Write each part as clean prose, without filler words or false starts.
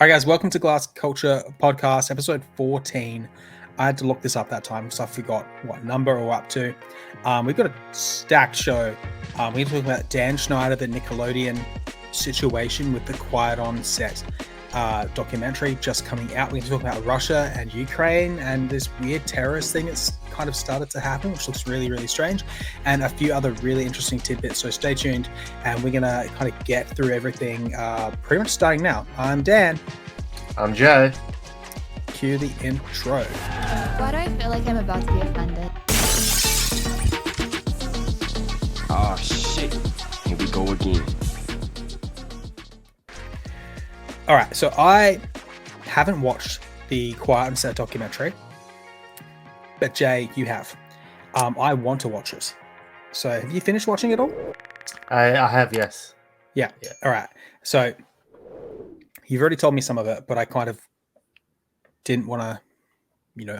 All right, guys, welcome to Glass Culture Podcast, episode 14. I had to look this up that time because I forgot what number we're up to. We've got a stacked show. We're going to talk about Dan Schneider, the Nickelodeon situation with the Quiet on Set documentary just coming out. We're going to talk about Russia and Ukraine and this weird terrorist thing that's kind of started to happen, which looks really, really strange, and a few other really interesting tidbits. So stay tuned, and we're going to kind of get through everything pretty much starting now. I'm Dan. I'm Joe. Cue the intro. Why do I feel like I'm about to be offended? Oh shit, here we go again. All right, so I haven't watched the Quiet on Set documentary, but Jay, you have. I want to watch it. So have you finished watching it all? I have, yes. Yeah. All right. So you've already told me some of it, but I kind of didn't want to,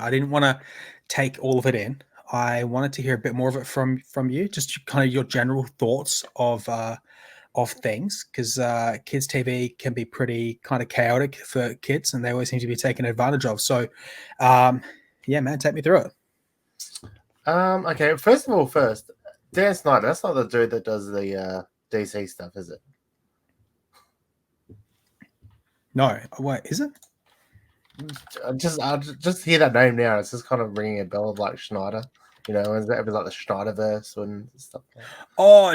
I didn't want to take all of it in. I wanted to hear a bit more of it from you, just kind of your general thoughts of things, because kids TV can be pretty kind of chaotic for kids, and they always seem to be taken advantage of. So, yeah, man, take me through it. Okay, first, Dan Snyder, that's not the dude that does the DC stuff, is it? No, wait, is it? I just hear that name now. It's just kind of ringing a bell of like Schneider, it was like the Schneiderverse and stuff like that. Oh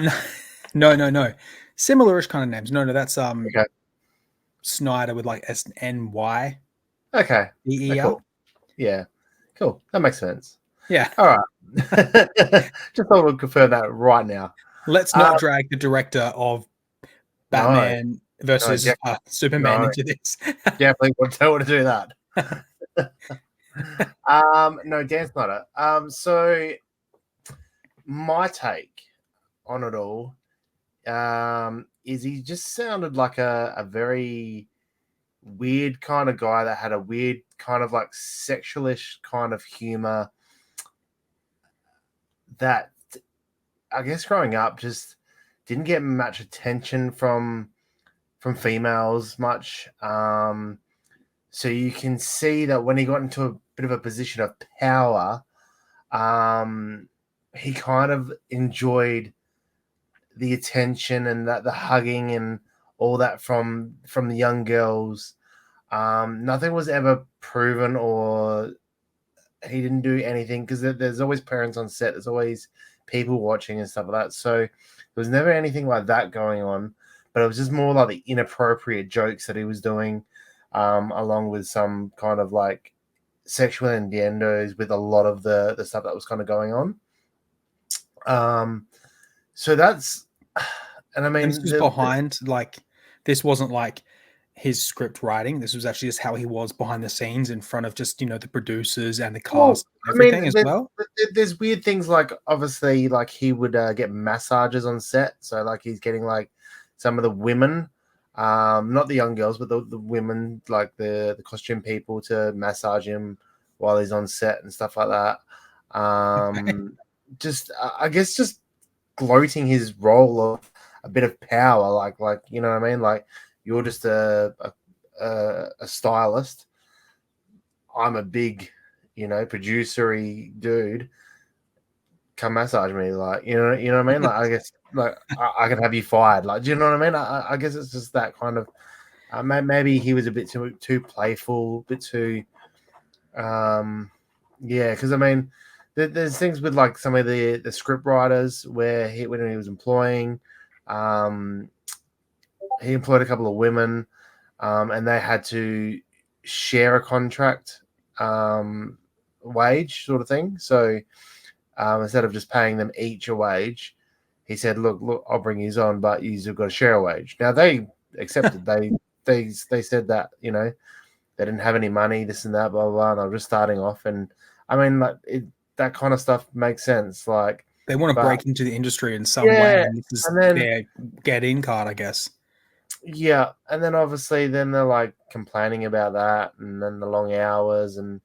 no. Similar-ish kind of names. No, that's Okay. Snyder with like SNY. Okay. EER. Cool. Yeah. Cool. That makes sense. Yeah. All right. Just thought we'd confirm that right now. Let's not drag the director of Batman versus Superman into this. Definitely don't want to do that. No, Dan Snyder. So my take on it all is he just sounded like a very weird kind of guy that had a weird kind of like sexualish kind of humor that I guess growing up just didn't get much attention from females much. So you can see that when he got into a bit of a position of power, he kind of enjoyed the attention and the hugging and all that from the young girls. Nothing was ever proven, or he didn't do anything, because there's always parents on set. There's always people watching and stuff like that. So there was never anything like that going on. But it was just more like the inappropriate jokes that he was doing, along with some kind of like sexual innuendos with a lot of the stuff that was kind of going on. So that's, and I mean, and this was behind, like, this wasn't like his script writing. This was actually just how he was behind the scenes in front of just, the producers and the cast and everything as well. There's weird things, like obviously like he would get massages on set. So like he's getting like some of the women, not the young girls, but the women, like the costume people, to massage him while he's on set and stuff like that. Just I guess just gloating his role of a bit of power, like you know what I mean? Like, you're just a stylist. I'm a big, producery dude. Come massage me, like, you know what I mean? Like, I guess, like, I can have you fired. Like, do you know what I mean? I guess it's just that kind of. Maybe he was a bit too playful, a bit too. Yeah, because I mean, there's things with like some of the script writers where when he was employing, he employed a couple of women, and they had to share a contract wage sort of thing. So instead of just paying them each a wage, he said, look, I'll bring you on, but you've got to share a wage. Now they accepted. they said that, they didn't have any money, this and that, blah, blah, blah, and they were just starting off. And I mean, like, that kind of stuff makes sense. Like, they want to break into the industry in some way, and this is their get-in card, I guess. Yeah, and then obviously then they're like complaining about that, and then the long hours and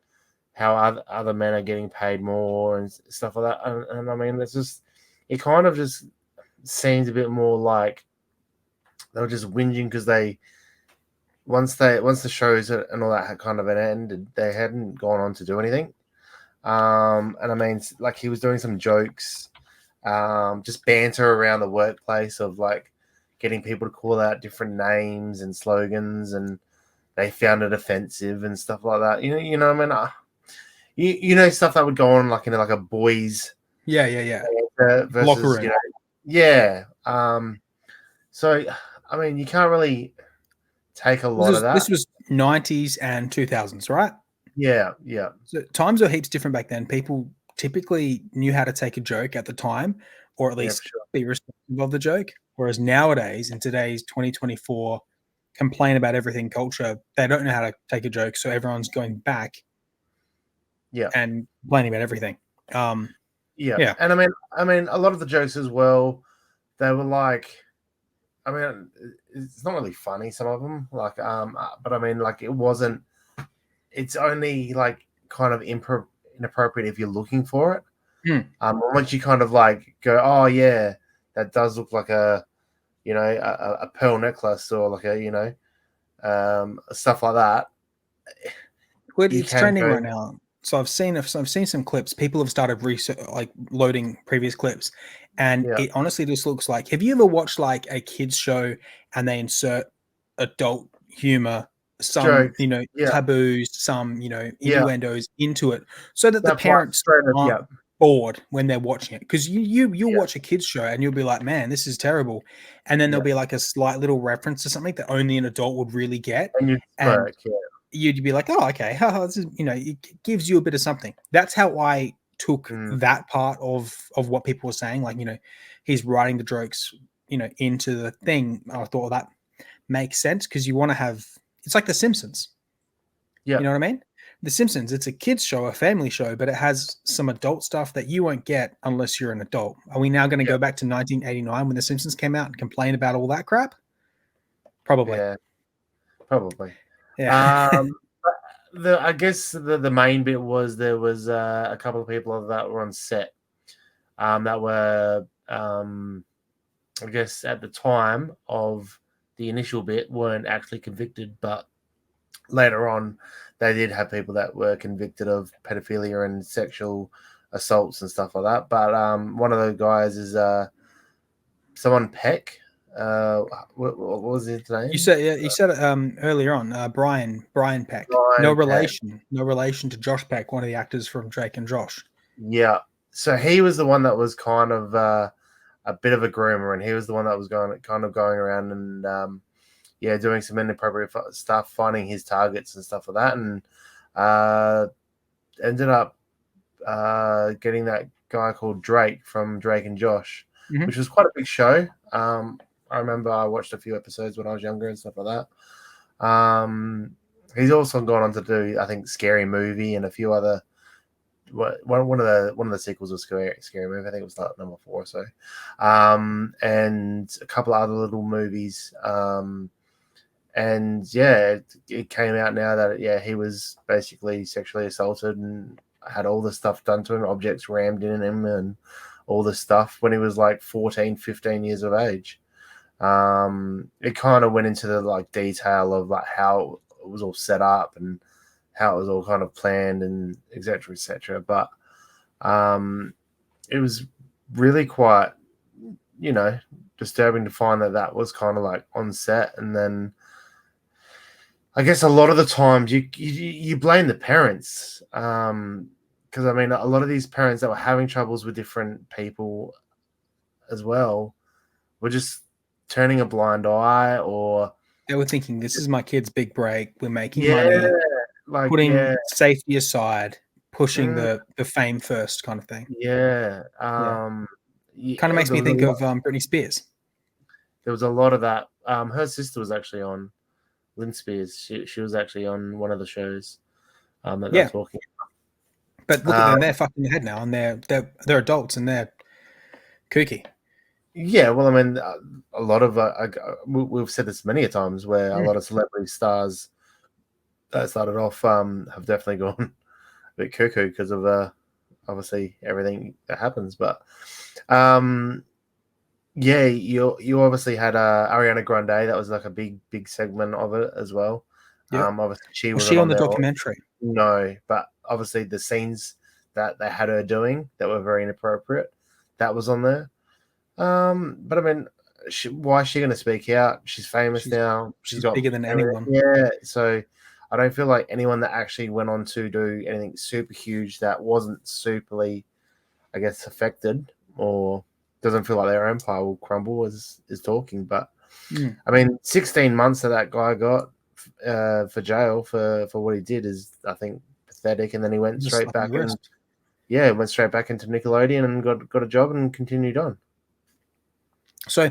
how other men are getting paid more and stuff like that. And I mean, it kind of just seems a bit more like they were just whinging because they once the shows and all that had kind of ended, they hadn't gone on to do anything. And I mean, like he was doing some jokes, just banter around the workplace of like getting people to call out different names and slogans, and they found it offensive and stuff like that. You know what I mean? You know, stuff that would go on like in like a boys' Yeah. versus, Locker room. you know, yeah. So I mean, you can't really take a lot of that. This was 90s and 2000s, right? Yeah. So times were heaps different back then. People typically knew how to take a joke at the time, or at Yeah, least for sure. be respectful of the joke. Whereas nowadays, in today's 2024, complain about everything culture, they don't know how to take a joke, so everyone's going back, Yeah. and complaining about everything. Yeah. And I mean, a lot of the jokes as well, they were like, I mean, it's not really funny, some of them, like, but I mean, like, it's only like kind of inappropriate if you're looking for it. Once you kind of like go, oh yeah, that does look like a pearl necklace, or like a stuff like that. Well, You it's can trending go, right now. So I've seen some clips. People have started like loading previous clips, and Yeah. it honestly just looks like. Have you ever watched like a kids show and they insert adult humor, some jokes. Yeah. taboos, some Yeah. innuendos into it, so that the That's like parents straight up, aren't bored when they're watching it? Because you'll Yeah. watch a kids show and you'll be like, man, this is terrible, and then there'll be like a slight little reference to something that only an adult would really get, and you'd and smirk, yeah. you'd be like, oh, okay, this is, it gives you a bit of something. That's how I took that part of what people were saying. Like, he's writing the jokes, into the thing. I thought that makes sense because you want to have. It's like The Simpsons. Yeah. You know what I mean? The Simpsons. It's a kids show, a family show, but it has some adult stuff that you won't get unless you're an adult. Are we now going to go back to 1989 when The Simpsons came out and complain about all that crap? Probably. Yeah. Probably. Yeah. I guess the main bit was there was a couple of people that were on set that were I guess at the time of the initial bit weren't actually convicted, but later on they did have people that were convicted of pedophilia and sexual assaults and stuff like that. But one of the guys is someone Peck. What was his name? You said earlier on, Brian Peck. Brian Peck. No relation to Josh Peck, one of the actors from Drake and Josh. Yeah, so he was the one that was kind of a bit of a groomer, and he was the one that was going around and doing some inappropriate stuff, finding his targets and stuff like that, and ended up getting that guy called Drake from Drake and Josh, which was quite a big show. I remember I watched a few episodes when I was younger and stuff like that. He's also gone on to do, I think, Scary Movie and a few other. One of the sequels was Scary Movie. I think it was like number 4 or so, and a couple of other little movies. And it came out now that he was basically sexually assaulted and had all the stuff done to him, objects rammed in him, and all this stuff when he was like 14, 15 years of age. It kind of went into the like detail of like how it was all set up and how it was all kind of planned and et cetera, but it was really quite disturbing to find that was kind of like on set. And then I guess a lot of the times you blame the parents, because I mean a lot of these parents that were having troubles with different people as well were just turning a blind eye, or they were thinking, this is my kid's big break, we're making money, like putting safety aside, pushing the fame first kind of thing. Kind of makes me think of Britney Spears. There was a lot of that. Her sister was actually on Lynn Spears. She was actually on one of the shows that they're talking about. But look at them, they're fucking ahead now, and they're adults and they're kooky. Yeah, well, I mean, a lot of we've said this many a times where a lot of celebrity stars that started off have definitely gone a bit cuckoo because of obviously everything that happens. But Yeah, you obviously had Ariana Grande. That was like a big segment of it as well. Yep. Obviously she Was wasn't she on on the there. documentary? No, but obviously the scenes that they had her doing that were very inappropriate, that was on there. But I mean, why is she going to speak out? She's famous now. She's She's got bigger than everything. anyone. Yeah, so I don't feel like anyone that actually went on to do anything super huge that wasn't superly, I guess, affected or doesn't feel like their empire will crumble is talking. But I mean, 16 months that guy got for jail for what he did is, I think, pathetic. And then he went Just straight slap on back the and wrist. went straight back into Nickelodeon and got a job and continued on. So,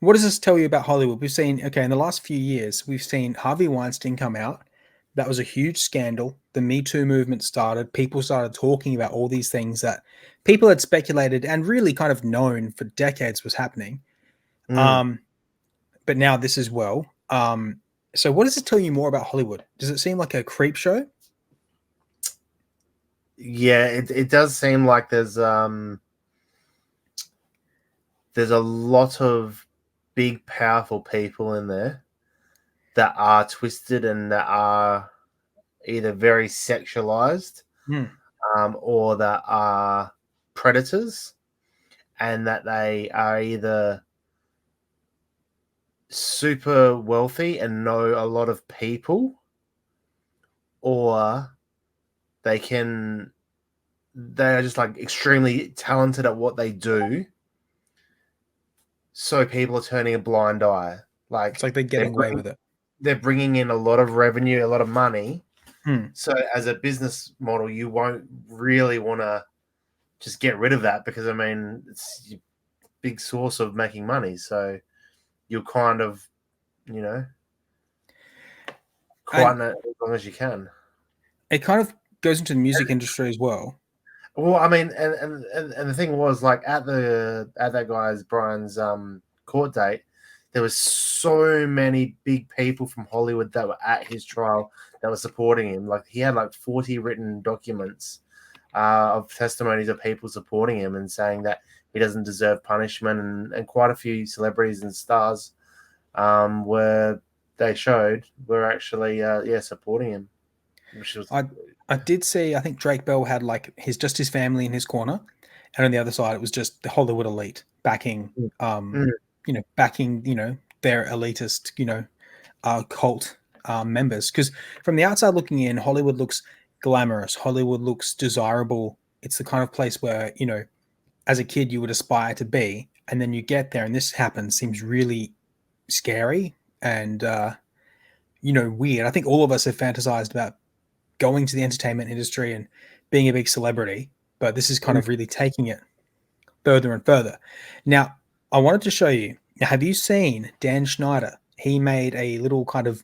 what does this tell you about Hollywood? We've seen, okay, in the last few years, we've seen Harvey Weinstein come out. That was a huge scandal. The Me Too movement started. People started talking about all these things that people had speculated and really kind of known for decades was happening. But now this as well. So, what does it tell you more about Hollywood? Does it seem like a creep show? Yeah, it does seem like there's a lot of big, powerful people in there that are twisted and that are either very sexualized, or that are predators, and that they are either super wealthy and know a lot of people, or they are just like extremely talented at what they do. So people are turning a blind eye. Like, It's like they're getting away with it. They're bringing in a lot of revenue, a lot of money. Hmm. So as a business model, you won't really want to just get rid of that because, I mean, it's a big source of making money. So you'll kind of, quieten it as long as you can. It kind of goes into the music industry as well. Well, I mean, and the thing was, like, at that guy's Brian's court date, there was so many big people from Hollywood that were at his trial that were supporting him. Like, he had like 40 written documents of testimonies of people supporting him and saying that he doesn't deserve punishment, and quite a few celebrities and stars were actually supporting him, which was. I did see, I think Drake Bell had like his family in his corner, and on the other side it was just the Hollywood elite backing their elitist cult members. Because from the outside looking in, Hollywood looks glamorous, Hollywood looks desirable. It's the kind of place where, as a kid you would aspire to be, and then you get there and this happens. Seems really scary and weird. I think all of us have fantasized about going to the entertainment industry and being a big celebrity, but this is kind of really taking it further and further. Now, I wanted to show you. Have you seen Dan Schneider? He made a little kind of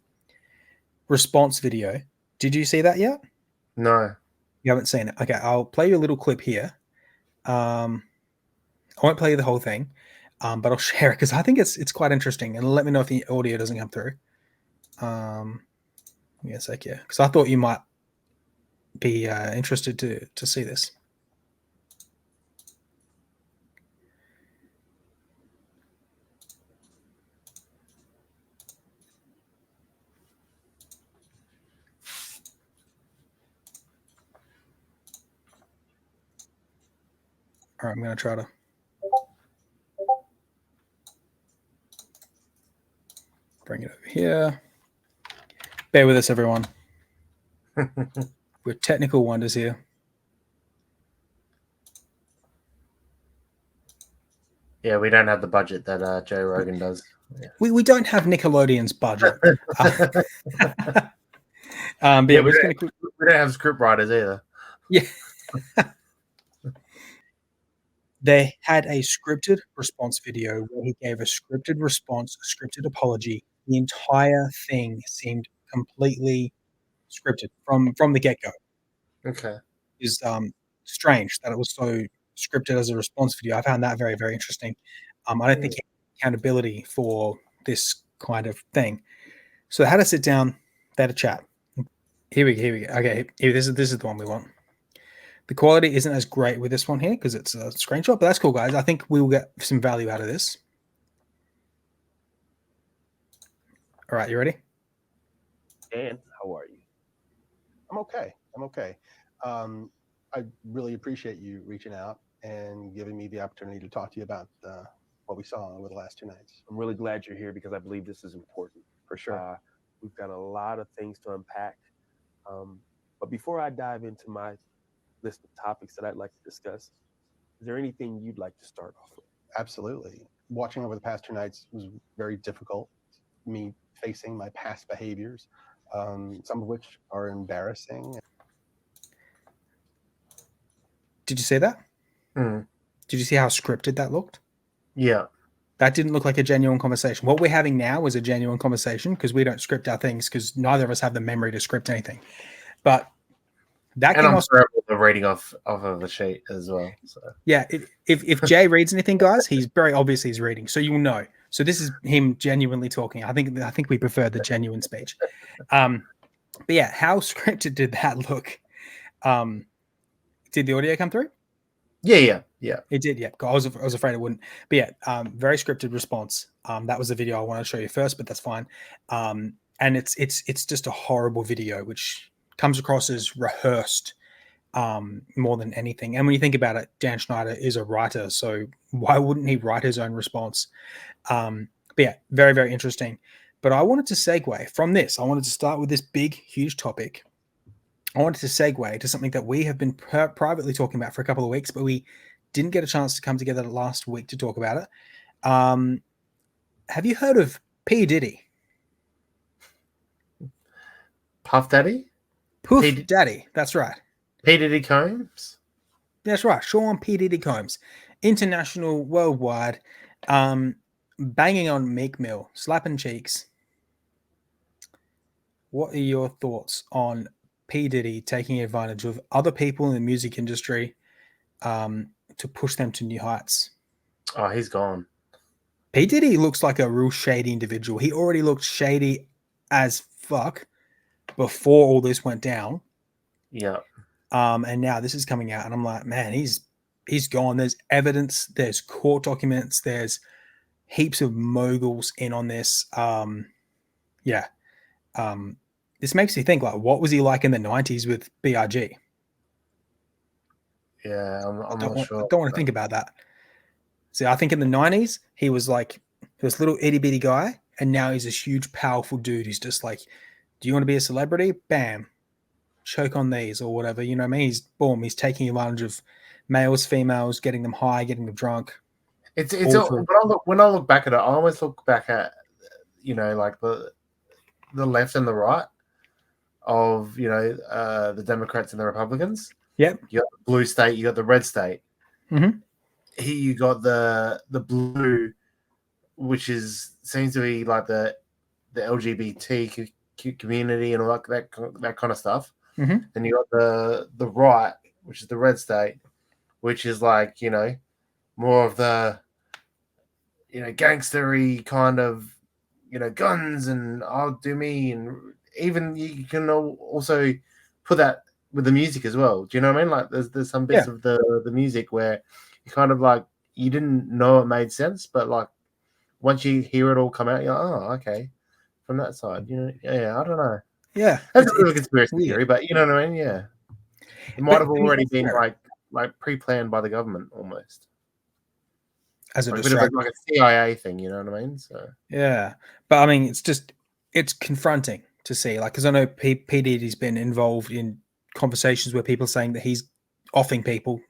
response video. Did you see that yet? No. You haven't seen it. Okay, I'll play you a little clip here. I won't play you the whole thing, but I'll share it because I think it's quite interesting. And let me know if the audio doesn't come through. Give me a sec here, because I thought you might be interested to see this. All right, I'm going to try to bring it over here. Bear with us, everyone. We're technical wonders here. Yeah, we don't have the budget that Joe Rogan does. Yeah. We don't have Nickelodeon's budget. But yeah, we don't have script writers either. Yeah. They had a scripted response video where he gave a scripted response, a scripted apology. The entire thing seemed completely scripted from the get-go. Okay. Is strange that it was so scripted as a response video. I found that very, very interesting. I don't think he had accountability for this kind of thing. So they had to sit down, they had a chat. Here we go. Okay, this is the one we want. The quality isn't as great with this one here because it's a screenshot, but that's cool, guys. I think we will get some value out of this. All right, you ready? Dan, how are you? I'm okay. I really appreciate you reaching out and giving me the opportunity to talk to you about what we saw over the last 2 nights. I'm really glad you're here because I believe this is important. For sure. We've got a lot of things to unpack. But before I dive into my list of topics that I'd like to discuss, is there anything you'd like to start off with? Absolutely. Watching over the past 2 nights was very difficult. Me facing my past behaviors, some of which are embarrassing. Did you see that? Mm. Did you see how scripted that looked? Yeah. That didn't look like a genuine conversation. What we're having now is a genuine conversation because we don't script our things because neither of us have the memory to script anything. But that And came I'm off. terrible at reading off of the sheet as well. So Yeah, if Jay reads anything, guys, he's very obviously he's reading, so you'll know. So this is him genuinely talking. I think we prefer the genuine speech. But yeah, how scripted did that look? Did the audio come through? yeah. It did, yeah. I was afraid it wouldn't. But yeah, very scripted response. That was the video I wanted to show you first, but that's fine. And it's just a horrible video, which comes across as rehearsed more than anything. And when you think about it, Dan Schneider is a writer, so why wouldn't he write his own response? But yeah, very, very interesting. But I wanted to segue from this. I wanted to start with this big, huge topic. I wanted to segue to something that we have been privately talking about for a couple of weeks, but we didn't get a chance to come together last week to talk about it. Have you heard of P. Diddy? Puff Daddy? Poof Daddy, that's right. P. Diddy Combs? That's right. Sean P. Diddy Combs. International, worldwide, banging on Meek Mill, slapping cheeks. What are your thoughts on P. Diddy taking advantage of other people in the music industry to push them to new heights? Oh, he's gone. P. Diddy looks like a real shady individual. He already looked shady as fuck before all this went down. Yeah. And now this is coming out, and I'm like, man, he's gone. There's evidence, there's court documents, there's heaps of moguls in on this. This makes me think, like, what was he like in the 90s with BRG? Yeah, I'm I not sure. don't want to think about that. See, I think in the 90s, he was like this little itty bitty guy, and now he's this huge, powerful dude who's just like, do you want to be a celebrity? Bam. Choke on these or whatever. You know what I mean? He's taking advantage of males, females, getting them high, getting them drunk. When I look back at it, I always look back at, like the left and the right of, the Democrats and the Republicans. Yep. You got the blue state, you got the red state. Mm-hmm. Here you got the blue, which seems to be like the LGBT community and all that kind of stuff. Mm-hmm. And you got the right, which is the red state, which is like, more of the, gangstery kind of, guns and I'll do me. And even you can also put that with the music as well. Do you know what I mean? Like there's some bits of the music where you kind of like, you didn't know it made sense, but like once you hear it all come out, you're like, oh, okay. From that side, I don't know. Yeah, that's a bit of a conspiracy theory, but you know what I mean. Yeah, it might have already been like pre-planned by the government almost, as a bit of like a CIA thing. You know what I mean? So yeah, but I mean, it's confronting to see, like, because I know P. Diddy's been involved in conversations where people are saying that he's offing people.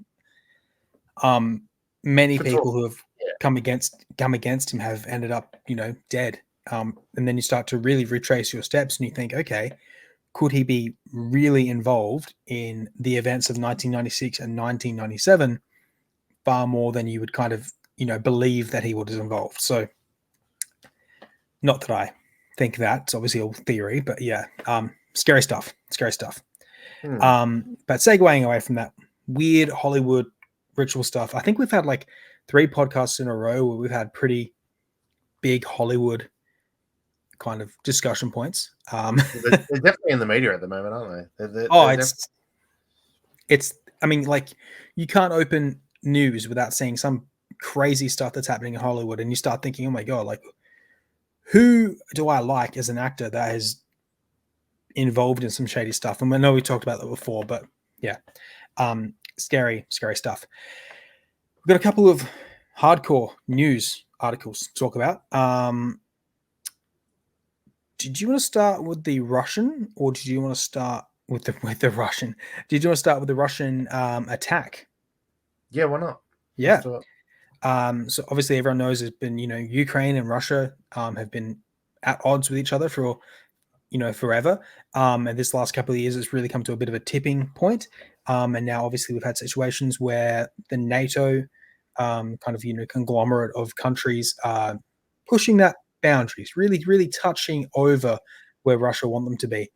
Many people who have come against him have ended up, dead. And then you start to really retrace your steps and you think, okay, could he be really involved in the events of 1996 and 1997 far more than you would kind of, believe that he was involved? So not that I think that, it's obviously all theory, but yeah, scary stuff. But segueing away from that weird Hollywood ritual stuff, I think we've had like 3 podcasts in a row where we've had pretty big Hollywood kind of discussion points. they're definitely in the media at the moment, aren't they? It's I mean, like, you can't open news without seeing some crazy stuff that's happening in Hollywood, and you start thinking, oh my god, like, who do I like as an actor that is involved in some shady stuff? And I know we talked about that before, but yeah, scary stuff. We've got a couple of hardcore news articles to talk about. Did you want to start with the Russian, or did you want to start with the Russian? Did you want to start with the Russian attack? Yeah, why not? Yeah. Let's do it. So obviously everyone knows there's been, Ukraine and Russia have been at odds with each other for, forever. And this last couple of years, it's really come to a bit of a tipping point. And now obviously we've had situations where the NATO kind of, conglomerate of countries are pushing that boundaries, really, really touching over where Russia want them to be.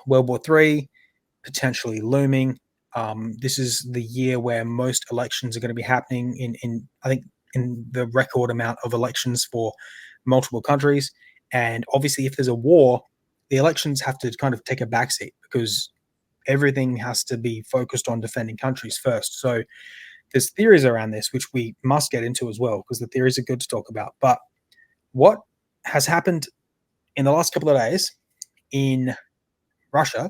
World War III, potentially looming. This is the year where most elections are going to be happening in I think in the record amount of elections for multiple countries. And obviously, if there's a war, the elections have to kind of take a backseat because everything has to be focused on defending countries first. So there's theories around this, which we must get into as well, because the theories are good to talk about. But what has happened in the last couple of days in Russia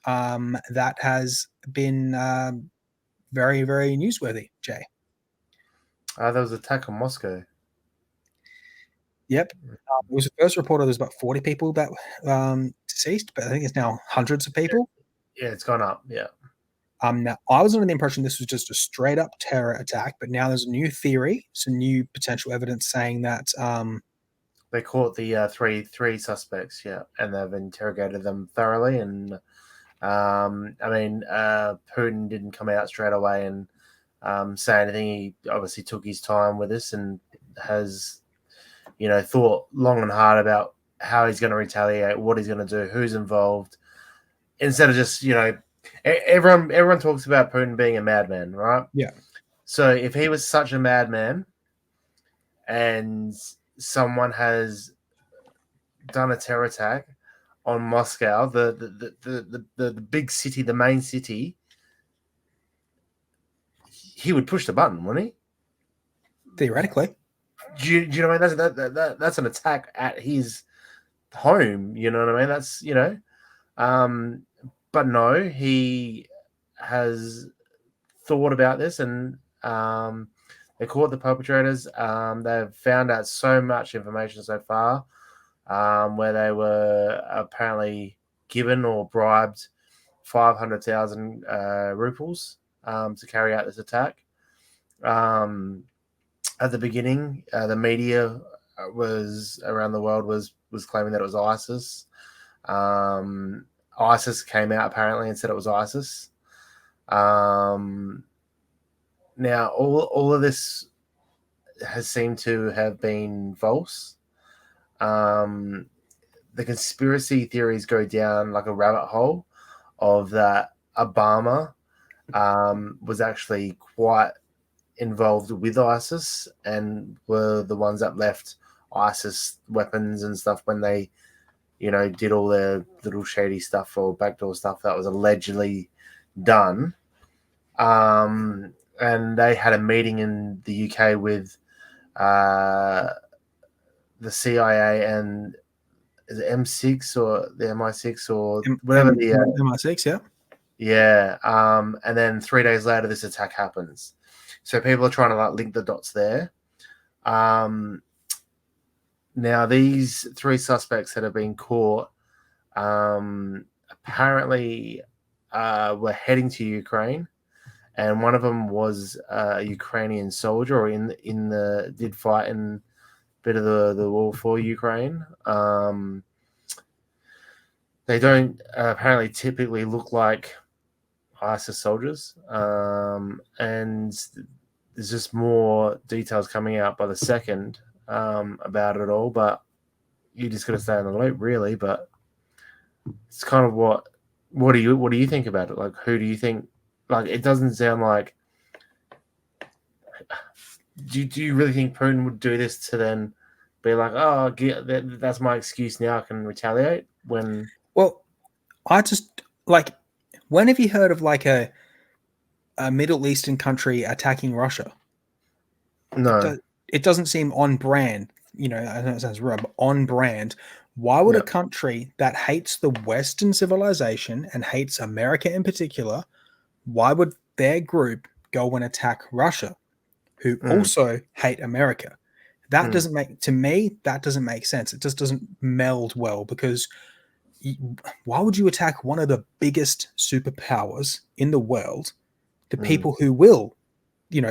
that has been very, very newsworthy, Jay? There was an attack on Moscow. Yep. It was the first reported there's about 40 people that deceased, but I think it's now hundreds of people. Yeah, it's gone up. Yeah. Now, I was under the impression this was just a straight up terror attack, but now there's a new theory, some new potential evidence saying that they caught the three suspects, yeah, and they've interrogated them thoroughly. And Putin didn't come out straight away and say anything. He obviously took his time with this and has, thought long and hard about how he's going to retaliate, what he's going to do, who's involved, instead of just, everyone talks about Putin being a madman, right? Yeah. So if he was such a madman and someone has done a terror attack on Moscow, the big city, the main city, he would push the button, wouldn't he? Theoretically. Do you know what I mean? That's an attack at his home. You know what I mean? That's but no, he has thought about this, and they caught the perpetrators. They've found out so much information so far, where they were apparently given or bribed 500,000 rubles to carry out this attack. At the beginning, the media was around the world was claiming that it was ISIS. ISIS came out apparently and said it was ISIS. Now, all of this has seemed to have been false. The conspiracy theories go down like a rabbit hole of that Obama was actually quite involved with ISIS and were the ones that left ISIS weapons and stuff when they, did all their little shady stuff or backdoor stuff that was allegedly done. And they had a meeting in the UK with the CIA and is it M6 or the MI6 or whatever the MI6, yeah. Yeah. And then 3 days later, this attack happens. So people are trying to link the dots there. Now, these three suspects that have been caught apparently were heading to Ukraine, and one of them was a Ukrainian soldier, or did fight in a bit of the war for Ukraine. They don't apparently typically look like ISIS soldiers, and there's just more details coming out by the second about it all, but you just got to stay in the loop, really. But it's kind of what do you think about it? Like, who do you think? Like, it doesn't sound like. Do you really think Putin would do this to then be like, oh, that's my excuse now, I can retaliate? When? Well, I just when have you heard of a Middle Eastern country attacking Russia? No. It doesn't seem on brand I know it sounds rub on brand. Why would a Yep. country that hates the Western civilization and hates America in particular, why would their group go and attack Russia, who also hate America? That doesn't make sense. It just doesn't meld well, because why would you attack one of the biggest superpowers in the world, the people who will, you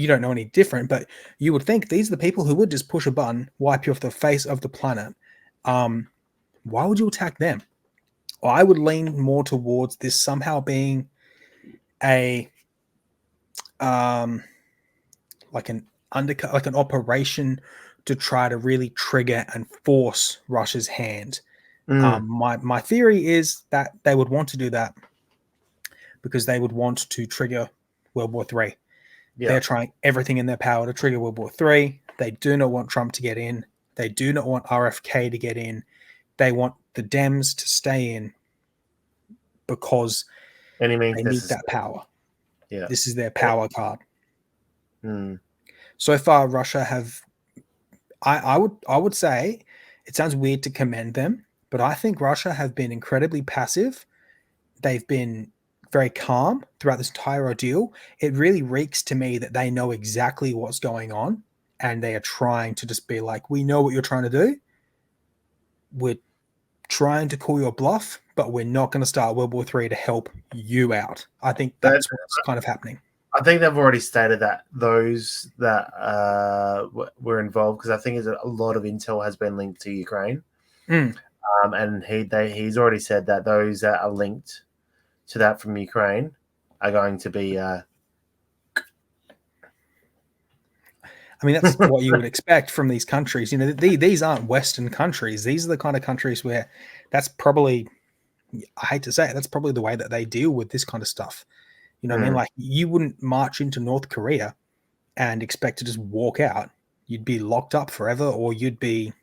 don't know any different, but you would think these are the people who would just push a button, wipe you off the face of the planet. Why would you attack them? I would lean more towards this somehow being a like an operation to try to really trigger and force Russia's hand. My theory is that they would want to do that because they would want to trigger World War III. Yeah. They're trying everything in their power to trigger World War III. They do not want Trump to get in. They do not want RFK to get in. They want the Dems to stay in because they need that power. Yeah. This is their power card. Mm. So far, Russia have. I would say it sounds weird to commend them, but I think Russia have been incredibly passive. They've been very calm throughout this entire ordeal. It really reeks to me that they know exactly what's going on, and they are trying to just be like, we know what you're trying to do. We're trying to call your bluff, but we're not going to start World War III to help you out. I think that's what's kind of happening. I think they've already stated that those that were involved, because I think a lot of intel has been linked to Ukraine. And he's already said that those that are linked to that from Ukraine are going to be. I mean, that's what you would expect from these countries. These aren't Western countries. These are the kind of countries where that's probably, I hate to say it, that's probably the way that they deal with this kind of stuff. You know what I mean? Like, you wouldn't march into North Korea and expect to just walk out. You'd be locked up forever, or you'd be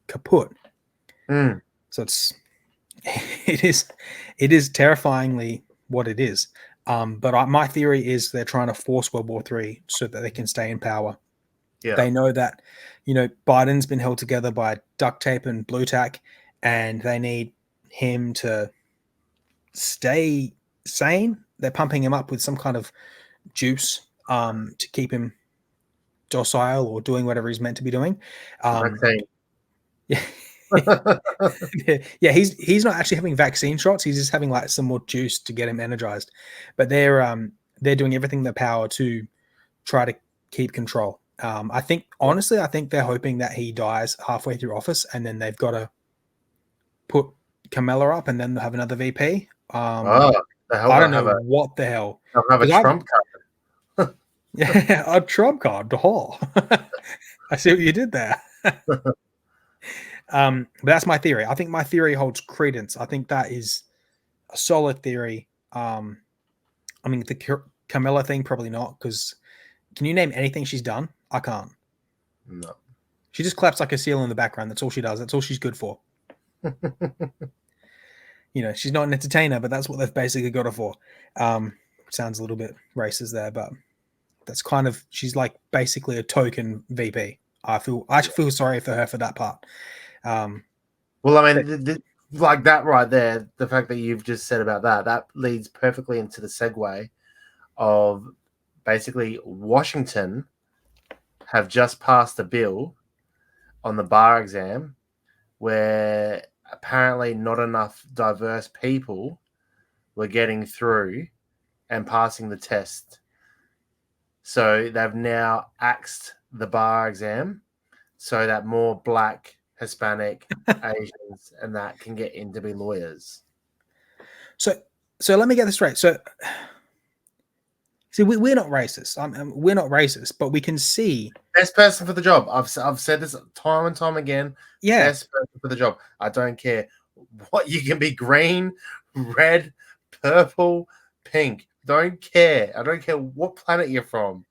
kaput. So it is terrifyingly what it is. But my theory is they're trying to force World War III so that they can stay in power. Yeah. They know that, Biden's been held together by duct tape and blue tack, and they need him to stay sane. They're pumping him up with some kind of juice to keep him docile or doing whatever he's meant to be doing. Yeah. Yeah, he's not actually having vaccine shots. He's just having like some more juice to get him energized. But they're doing everything in their power to try to keep control. I think they're hoping that he dies halfway through office, and then they've got to put Kamala up, and then they'll have another VP. I don't know what the hell. They'll have a Trump card. Yeah, a Trump card. Oh. I see what you did there. But that's my theory. I think my theory holds credence. I think that is a solid theory. I mean, the Camilla thing, probably not, because can you name anything she's done? I can't. No. She just claps like a seal in the background. That's all she does. That's all she's good for. She's not an entertainer, but that's what they've basically got her for. Sounds a little bit racist there, but that's kind of, she's like basically a token VP. I actually feel sorry for her for that part. Well, I mean, like that right there, the fact that you've just said about that leads perfectly into the segue of basically Washington have just passed a bill on the bar exam where apparently not enough diverse people were getting through and passing the test. So they've now axed the bar exam so that more Black, Hispanic, Asians, and that can get in to be lawyers. So let me get this right. So, see, we're not racist. We're not racist, but we can see best person for the job. I've said this time and time again. Yeah, best person for the job. I don't care what you can be: green, red, purple, pink. Don't care. I don't care what planet you're from.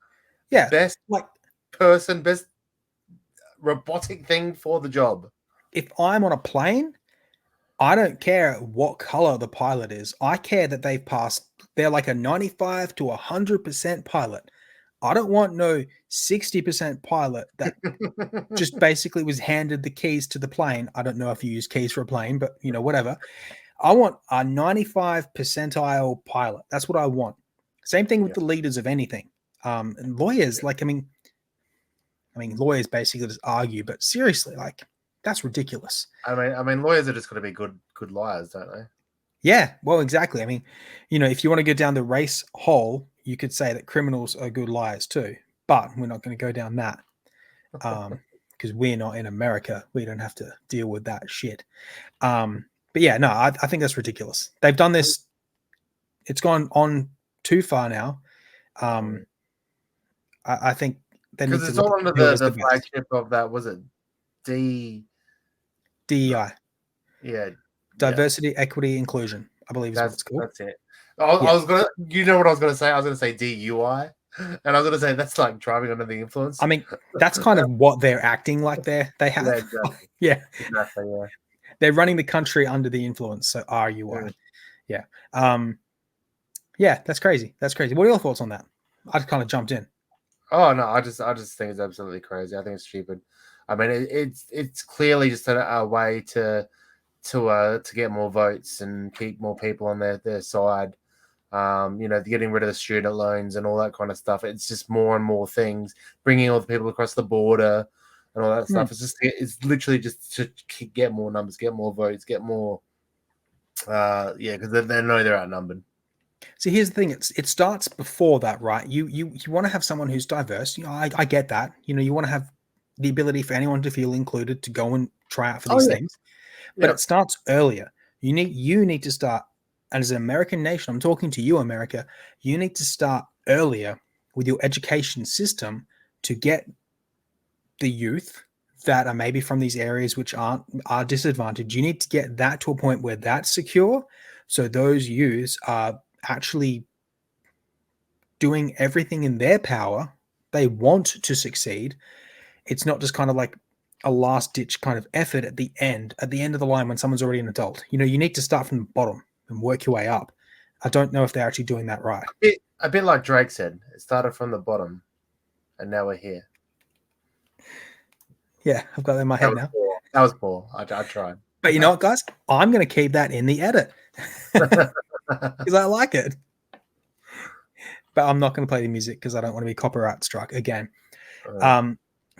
Yeah, best person, best robotic thing for the job. If I'm on a plane, I don't care what color the pilot is. I care that they've passed. They're like a 95 to 100% pilot. I don't want no 60% pilot that just basically was handed the keys to the plane. I don't know if you use keys for a plane, but whatever. I want a 95 percentile pilot. That's what I want. Same thing with the leaders of anything. And lawyers, like, I mean, lawyers basically just argue, but seriously, like, that's ridiculous. I mean, lawyers are just going to be good liars, don't they? Yeah, well, exactly. I mean, if you want to go down the race hole, you could say that criminals are good liars too, but we're not going to go down that because we're not in America. We don't have to deal with that shit. But yeah, no, I think that's ridiculous. They've done this. It's gone on too far now. I think they need to. Because it's all under the flagship of that. Was it DEI? Yeah. Diversity, equity, inclusion. I believe is what it's called. That's it. I was gonna. You know what I was gonna say? I was gonna say DUI, and I was gonna say that's like driving under the influence. I mean, that's kind of what they're acting like. They have. Yeah, exactly. Exactly. Yeah. They're running the country under the influence. So RUI. Yeah. Yeah. That's crazy. That's crazy. What are your thoughts on that? I just kind of jumped in. Oh no, I just think it's absolutely crazy. I think it's stupid. I mean, it's clearly just a way to get more votes and keep more people on their side. Getting rid of the student loans and all that kind of stuff. It's just more and more things, bringing all the people across the border and all that stuff. It's literally just to get more numbers, get more votes, get more. Because they know they're outnumbered. See, here's the thing: it starts before that, right? You want to have someone who's diverse. I get that. You want to have the ability for anyone to feel included, to go and try out for these things. But it starts earlier. You need to start, and as an American nation, I'm talking to you, America, you need to start earlier with your education system to get the youth that are maybe from these areas which are disadvantaged. You need to get that to a point where that's secure, so those youths are actually doing everything in their power. They want to succeed. It's not just kind of like a last ditch kind of effort at the end of the line when someone's already an adult. You need to start from the bottom and work your way up. I don't know if they're actually doing that right. A bit like Drake said, it started from the bottom and now we're here. Yeah, I've got that in my head now. That was poor. I tried. But you know what, guys? I'm going to keep that in the edit because I like it. But I'm not going to play the music because I don't want to be copyright struck again.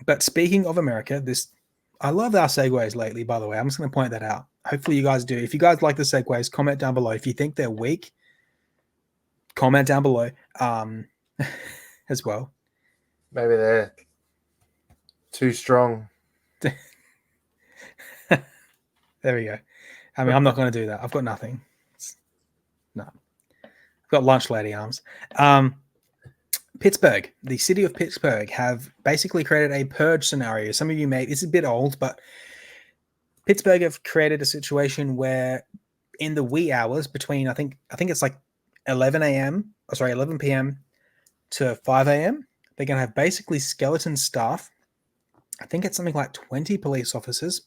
But speaking of America, I love our segues lately, by the way. I'm just going to point that out. Hopefully you guys do. If you guys like the segues, comment down below. If you think they're weak, comment down below as well. Maybe they're too strong. There we go. I mean, I'm not going to do that. I've got nothing. No. I've got lunch lady arms. Pittsburgh, the city of Pittsburgh, have basically created a purge scenario. Some of you it's a bit old, but Pittsburgh have created a situation where in the wee hours between, I think it's like 11 p.m. to 5 a.m., they're going to have basically skeleton staff. I think it's something like 20 police officers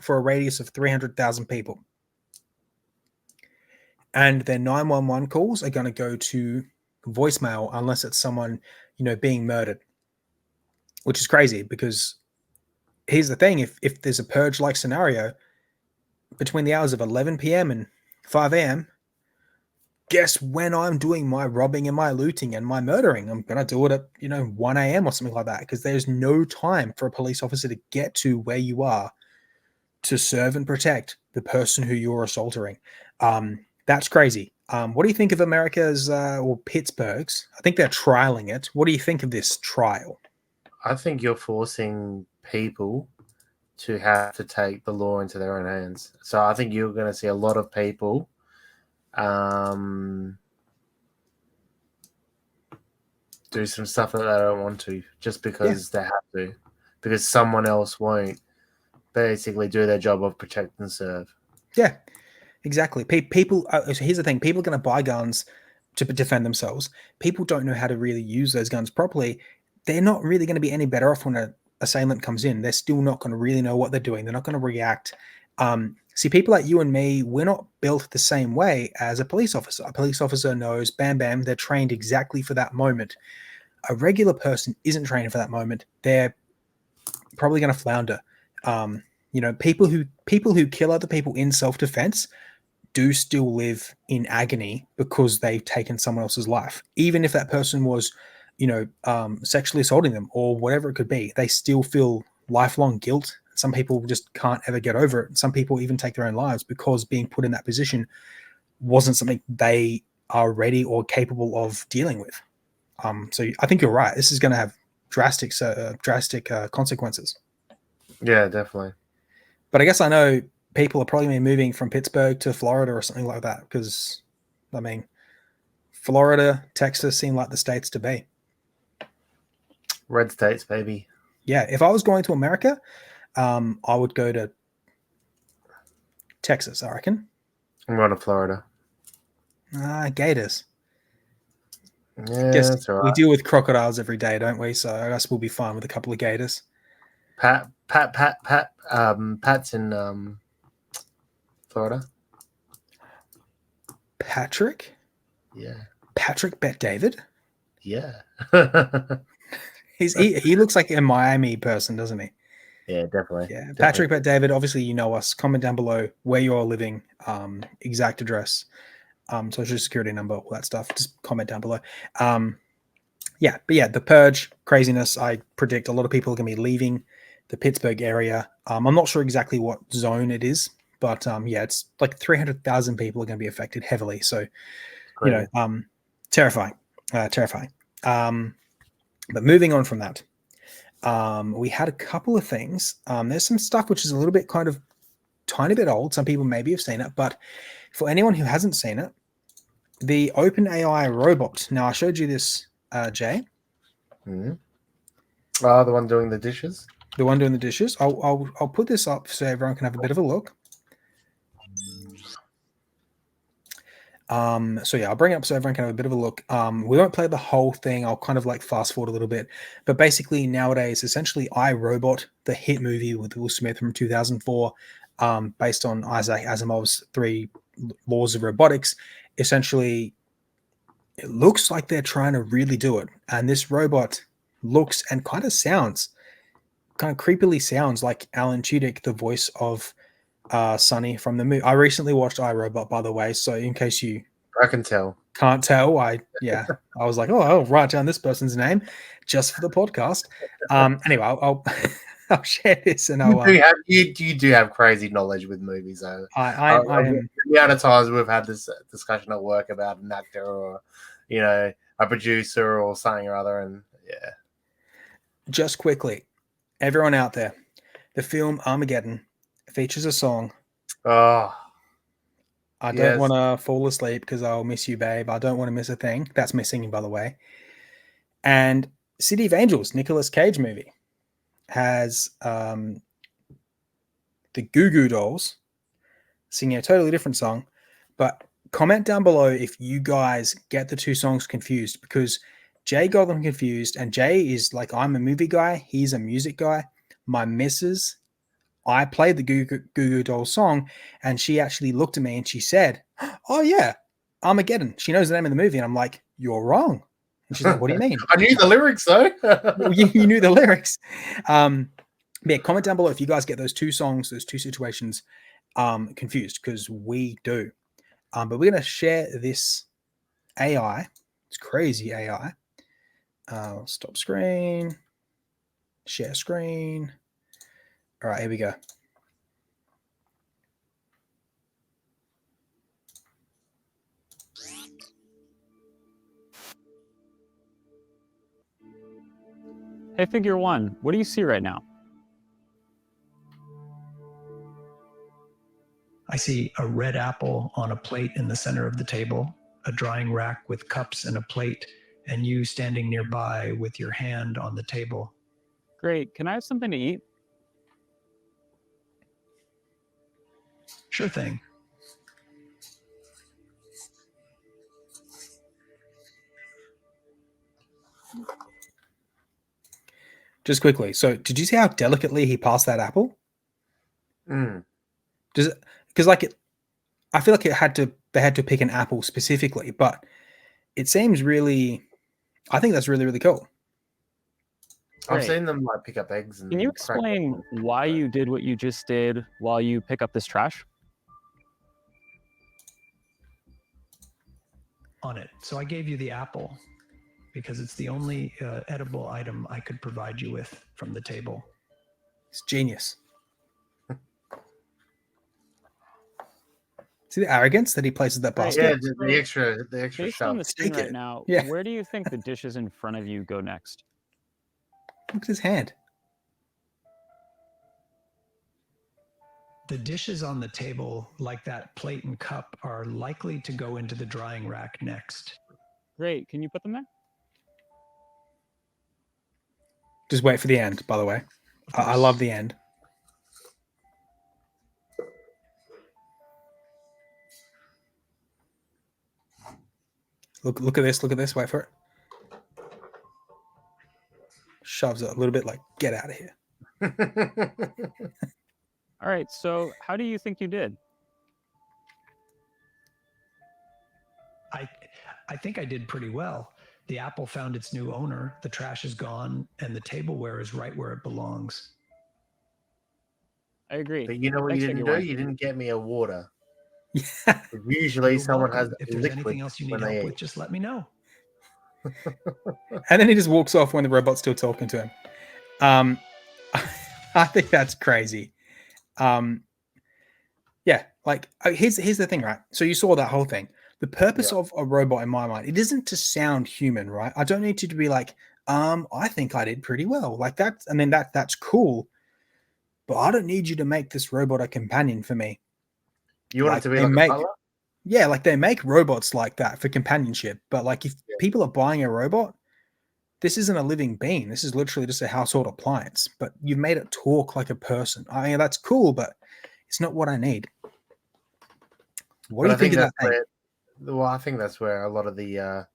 for a radius of 300,000 people. And their 911 calls are going to go to voicemail unless it's someone, being murdered, which is crazy because here's the thing. If there's a purge-like scenario between the hours of 11 p.m. and 5 a.m., guess when I'm doing my robbing and my looting and my murdering? I'm going to do it at, 1 a.m. or something like that because there's no time for a police officer to get to where you are to serve and protect the person who you're assaulting. That's crazy. What do you think of America's or Pittsburgh's? I think they're trialing it. What do you think of this trial? I think you're forcing people to have to take the law into their own hands. So I think you're going to see a lot of people do some stuff that they don't want to just because they have to, because someone else won't basically do their job of protect and serve. Yeah, exactly. People. So here's the thing: people are going to buy guns to defend themselves. People don't know how to really use those guns properly. They're not really going to be any better off when an assailant comes in. They're still not going to really know what they're doing. They're not going to react. See, people like you and me, we're not built the same way as a police officer. A police officer knows, bam, bam, they're trained exactly for that moment. a regular person isn't training for that moment. They're probably going to flounder. People who kill other people in self-defense do still live in agony because they've taken someone else's life. Even if that person was, sexually assaulting them or whatever it could be, they still feel lifelong guilt. Some people just can't ever get over it. Some people even take their own lives because being put in that position wasn't something they are ready or capable of dealing with. So I think you're right. This is going to have drastic consequences. Yeah, definitely. But I guess I know people are probably moving from Pittsburgh to Florida or something like that because, Florida, Texas seem like the states to be. Red states, baby. Yeah, if I was going to America, I would go to Texas, I reckon. I'm going to Florida. Gators. Yeah, Guess that's all right. we deal with crocodiles every day, don't we? So I guess we'll be fine with a couple of gators. Pat's in Florida. Patrick? Yeah. Patrick Bet David? Yeah. He looks like a Miami person, doesn't he? Yeah, definitely. Yeah. Definitely. Patrick Bet David, obviously you know us. Comment down below where you're living, exact address, social security number, all that stuff. Just comment down below. The purge craziness. I predict a lot of people are going to be leaving the Pittsburgh area. I'm not sure exactly what zone it is, but it's like 300,000 people are going to be affected heavily. So, Crazy. terrifying. But moving on from that, we had a couple of things. There's some stuff which is a little bit kind of tiny bit old. Some people maybe have seen it, but for anyone who hasn't seen it, the OpenAI Robot. Now I showed you this, Jay. Mm-hmm. The one doing the dishes. The one doing the dishes. I'll put this up so everyone can have a bit of a look. I'll bring it up so everyone can have a bit of a look. We won't play the whole thing. I'll kind of like fast forward a little bit. But basically nowadays, essentially iRobot, the hit movie with Will Smith from 2004, based on Isaac Asimov's 3 laws of robotics, essentially it looks like they're trying to really do it. And this robot looks and kind of creepily sounds like Alan Tudyk, the voice of Sonny from the movie. I recently watched iRobot, by the way, so in case you I can tell. can't tell, I was like, I'll write down this person's name just for the podcast. Anyway, I'll I'll share this and you do have crazy knowledge with movies, though. I am the amount of times we've had this discussion at work about an actor or a producer or something or other, and yeah. Just quickly, everyone out there, the film Armageddon features a song. Oh, I don't want to fall asleep because I'll miss you, babe. I don't want to miss a thing. That's me singing, by the way. And City of Angels, Nicolas Cage movie, has the Goo Goo Dolls singing a totally different song. But comment down below if you guys get the 2 songs confused, because Jay got them confused. And Jay is like, I'm a movie guy. He's a music guy. My missus, I played the Goo Goo Dolls song, and she actually looked at me and she said, "Oh yeah, Armageddon." She knows the name of the movie, and I'm like, "You're wrong." And she's like, "What do you mean?" I knew the lyrics though. you knew the lyrics. Comment down below if you guys get those 2 songs, those 2 situations confused, because we do. But we're gonna share this AI. It's crazy AI. Stop screen. Share screen. All right, here we go. Hey, Figure One, what do you see right now? I see a red apple on a plate in the center of the table, a drying rack with cups and a plate, and you standing nearby with your hand on the table. Great, can I have something to eat? Sure thing. Just quickly. So did you see how delicately he passed that apple? Does it, because I feel like they had to pick an apple specifically, but it seems really, I think that's really, really cool. I've Great. seen them like pick up eggs and Can you crack explain eggs. why you did what you just did while you pick up this trash? On it. So I gave you the apple because it's the only edible item I could provide you with from the table. It's genius. See the arrogance that he places that Right. basket? Yeah, the extra Based on the shove. scene Take right it. now, Yeah. where do you think the dishes in front of you go next? Look at his hand. The dishes on the table, like that plate and cup, are likely to go into the drying rack next. Great. Can you put them there? Just wait for the end, by the way. I love the end. Look at this. Look at this. Wait for it. Shoves it a little bit like, get out of here. All right. So how do you think you did? I think I did pretty well. The apple found its new owner, the trash is gone, and the tableware is right where it belongs. I agree. But you know what Thanks, you didn't Figure do? One. You didn't get me a water. Yeah. Usually You're someone welcome. has If there's liquid anything else you need when they help eat. with, just let me know. And then he just walks off when the robot's still talking to him. I think that's crazy. Yeah, like here's the thing, right? So you saw that whole thing. The purpose of a robot in my mind, it isn't to sound human, right? I don't need you to be like, I think I did pretty well. Like that, I mean that's cool. But I don't need you to make this robot a companion for me. You want Like, it to be they like make- a butler? Yeah, like they make robots like that for companionship. But like if people are buying a robot, this isn't a living being. This is literally just a household appliance. But you've made it talk like a person. I mean, that's cool, but it's not what I need. What do you think of that thing? Well, I think that's where a lot of the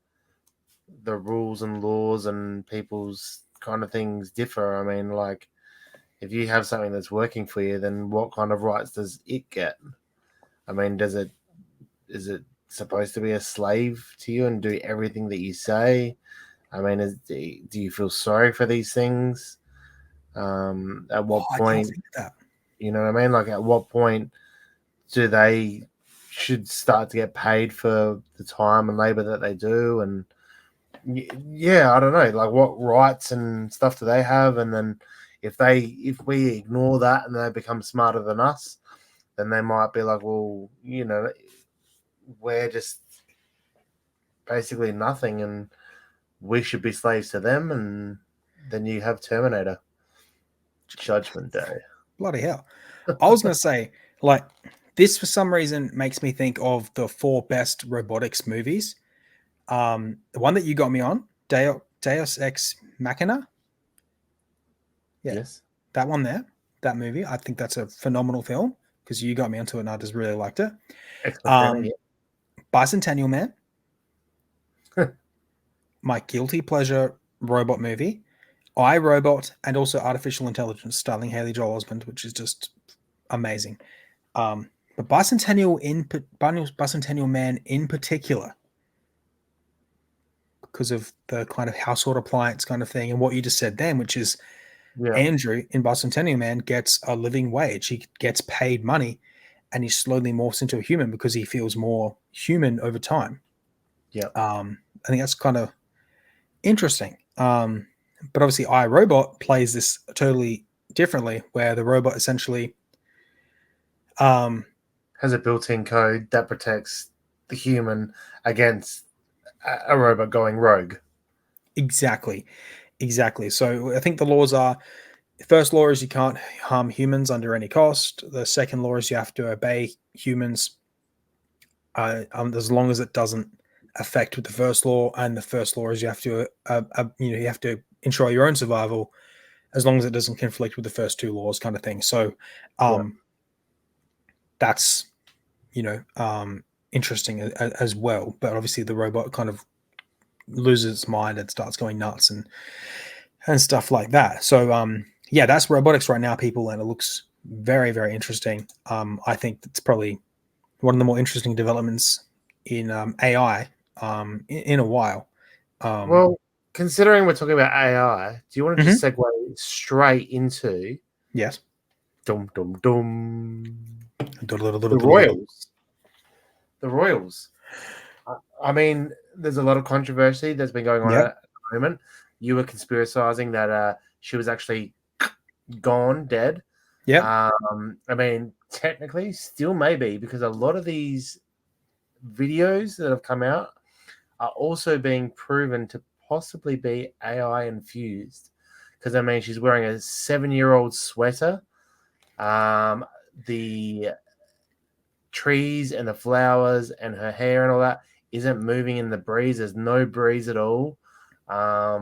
rules and laws and people's kind of things differ. I mean, like if you have something that's working for you, then what kind of rights does it get? I mean, is it supposed to be a slave to you and do everything that you say? I mean, do you feel sorry for these things? At what I didn't point? think of that. You know what I mean? Like, at what point do they should start to get paid for the time and labor that they do? And yeah, I don't know. Like, what rights and stuff do they have? And then if we ignore that and they become smarter than us, then they might be like, well, you know, we're just basically nothing, and we should be slaves to them. And then you have Terminator, Judgment Day. Bloody hell. I was going to say, like, this for some reason makes me think of the 4 best robotics movies. The one that you got me on, Deus Ex Machina. Yeah, Yes. that one there, that movie. I think that's a phenomenal film because you got me onto it and I just really liked it. Bicentennial Man. My guilty pleasure robot movie. I, Robot, and also Artificial Intelligence, starring Haley Joel Osment, which is just amazing. But Bicentennial Man in particular, because of the kind of household appliance kind of thing, and what you just said then, which is Andrew in Bicentennial Man gets a living wage. He gets paid money, and he slowly morphs into a human because he feels more human over time. Yeah. I think that's kind of interesting. But obviously, iRobot plays this totally differently, where the robot essentially has a built-in code that protects the human against a robot going rogue. Exactly. So I think the laws are: the first law is you can't harm humans under any cost. The second law is you have to obey humans as long as it doesn't affect with the first law. And the first law is you have to you have to ensure your own survival as long as it doesn't conflict with the first 2 laws, kind of thing. So that's interesting as well. But obviously the robot kind of loses its mind and starts going nuts and stuff like that. So that's robotics right now, people, and it looks very, very interesting. I think it's probably one of the more interesting developments in AI in a while. Well, considering we're talking about AI, do you want to just segue straight into Yes. dum dum dum the The Royals? The Royals. I mean, there's a lot of controversy that's been going on at the moment. You were conspiracizing that she was actually gone, dead. Yeah. I mean, technically, still maybe, because a lot of these videos that have come out are also being proven to possibly be AI infused. Because I mean, she's wearing a 7-year-old sweater. The trees and the flowers and her hair and all that isn't moving in the breeze. There's no breeze at all. I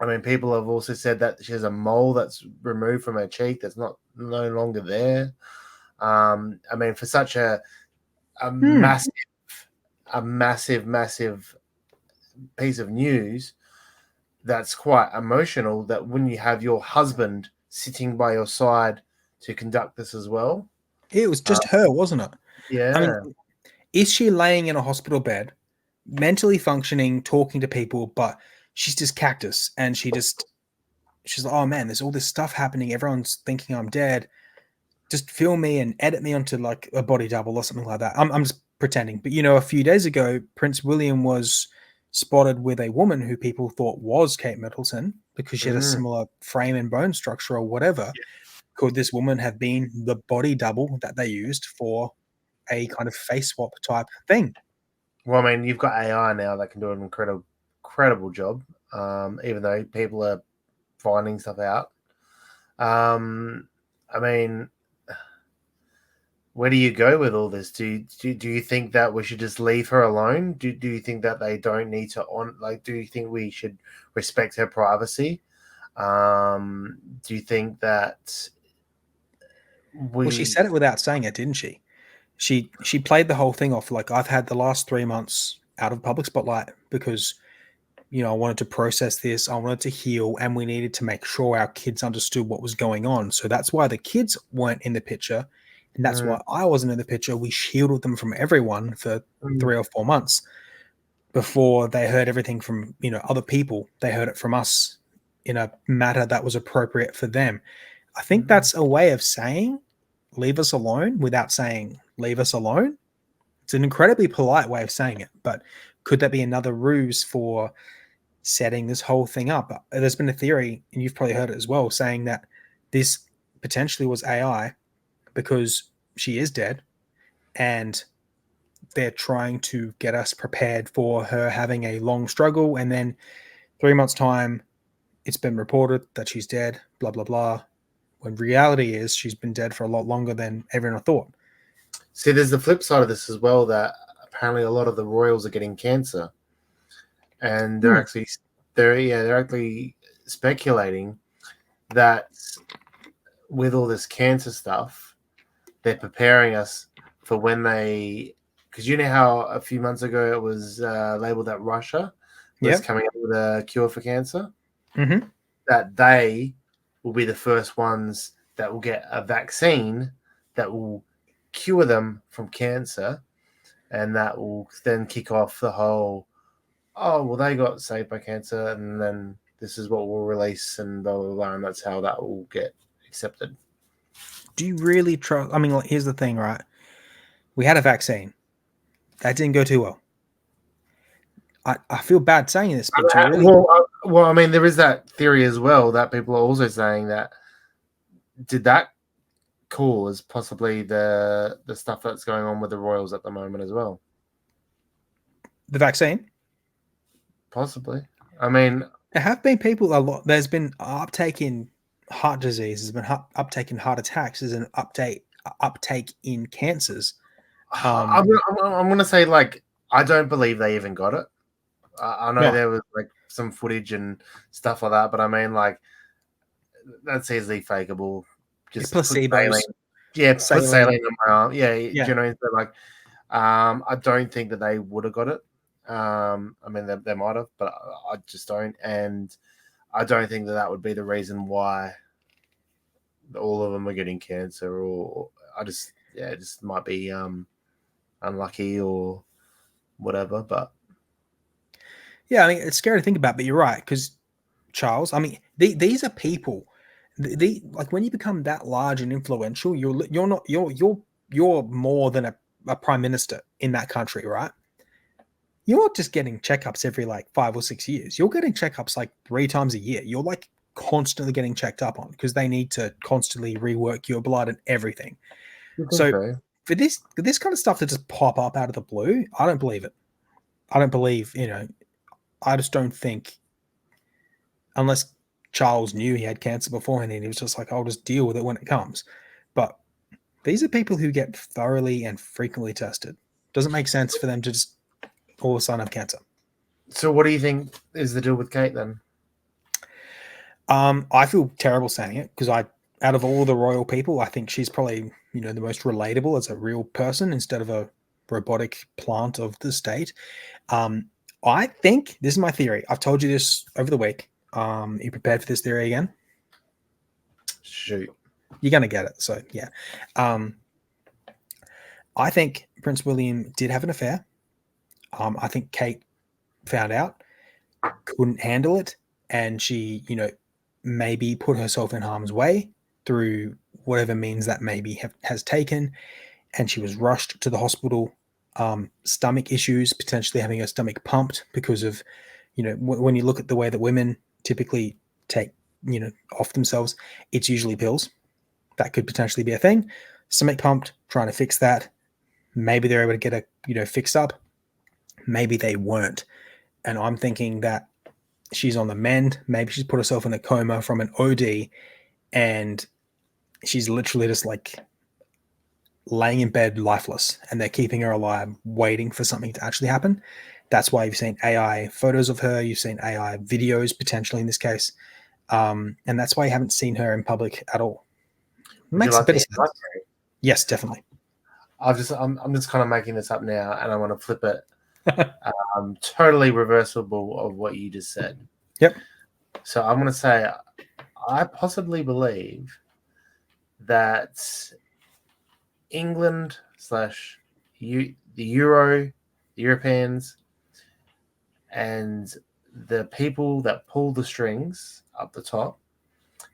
mean, people have also said that she has a mole that's removed from her cheek that's no longer there. I mean, for such a massive piece of news, that's quite emotional. That when you have your husband sitting by your side to conduct this as well. It was just her, wasn't it? Yeah. I mean, is she laying in a hospital bed, mentally functioning, talking to people, but she's just cactus, and she's like, oh man, there's all this stuff happening. Everyone's thinking I'm dead. Just film me and edit me onto like a body double or something like that. I'm just pretending. But a few days ago, Prince William was spotted with a woman who people thought was Kate Middleton because she had a similar frame and bone structure or whatever. Could this woman have been the body double that they used for a kind of face swap type thing? Well, I mean, you've got AI now that can do an incredible job, even though people are finding stuff out. I mean, where do you go with all this? Do you think that we should just leave her alone? Do you think that they don't need to do you think we should respect her privacy? Do you think that Well, she said it without saying it, didn't she? She played the whole thing off like, I've had the last 3 months out of public spotlight because I wanted to process this, I wanted to heal, and we needed to make sure our kids understood what was going on. So that's why the kids weren't in the picture, and that's why I wasn't in the picture. We shielded them from everyone for 3 or 4 months before they heard everything from other people. They heard it from us in a matter that was appropriate for them. I think that's a way of saying leave us alone without saying leave us alone. It's an incredibly polite way of saying it, but could that be another ruse for setting this whole thing up? There's been a theory, and you've probably heard it as well, saying that this potentially was AI because she is dead and they're trying to get us prepared for her having a long struggle, and then 3 months time it's been reported that she's dead, blah blah blah, when reality is she's been dead for a lot longer than everyone thought. See, there's the flip side of this as well, that apparently a lot of the royals are getting cancer, and they're actually speculating that with all this cancer stuff, they're preparing us for when because you know how a few months ago it was labeled that Russia was coming up with a cure for cancer, that they will be the first ones that will get a vaccine that will cure them from cancer, and that will then kick off the whole, oh, well, they got saved by cancer, and then this is what we'll release, and blah, blah, blah, and that's how that will get accepted. Do you really trust? I mean, like, here's the thing, right? We had a vaccine. That didn't go too well. I feel bad saying this, but do you really... Well, I mean, there is that theory as well that people are also saying that did that cause possibly the stuff that's going on with the royals at the moment as well? The vaccine? Possibly. I mean, there have been people a lot. There's been uptake in heart disease. There's been uptake in heart attacks. There's an uptake in cancers. I'm going to say, like, I don't believe they even got it. I know there was like some footage and stuff like that, but I mean, like, that's easily fakeable. Just placebos. Put saline on my arm. Yeah. You know, so like, I don't think that they would have got it. I mean, they might have, but I just don't, and I don't think that would be the reason why all of them are getting cancer. Or it just might be unlucky or whatever. But Yeah, I mean, it's scary to think about, but you're right, because Charles, I mean, these are people. Like when you become that large and influential, you're more than a prime minister in that country, right? You're not just getting checkups every like 5 or 6 years. You're getting checkups like 3 times a year. You're like constantly getting checked up on because they need to constantly rework your blood and everything. So for this kind of stuff to just pop up out of the blue, I don't believe it. I don't believe, I just don't think, unless Charles knew he had cancer beforehand and he was just like, I'll just deal with it when it comes. But these are people who get thoroughly and frequently tested. Doesn't make sense for them to just all of a sudden have cancer. So what do you think is the deal with Kate then? I feel terrible saying it because out of all the royal people, I think she's probably, the most relatable as a real person instead of a robotic plant of the state. I think this is my theory. I've told you this over the week. You prepared for this theory again? Shoot. You're going to get it. So, yeah. I think Prince William did have an affair. I think Kate found out, couldn't handle it, and she, maybe put herself in harm's way through whatever means that maybe has taken, and she was rushed to the hospital, stomach issues, potentially having her stomach pumped because of, when you look at the way that women typically take, off themselves, it's usually pills. That could potentially be a thing. Stomach pumped, trying to fix that. Maybe they're able to get it, fixed up. Maybe they weren't. And I'm thinking that she's on the mend. Maybe she's put herself in a coma from an OD and she's literally just like laying in bed lifeless and they're keeping her alive, waiting for something to actually happen. That's why you've seen AI photos of her. You've seen AI videos potentially in this case. And that's why you haven't seen her in public at all. Makes a bit of sense. Yes, definitely. I'm just kind of making this up now and I want to flip it. Totally reversible of what you just said. Yep. So I'm going to say I possibly believe that England / the Europeans, and the people that pull the strings up the top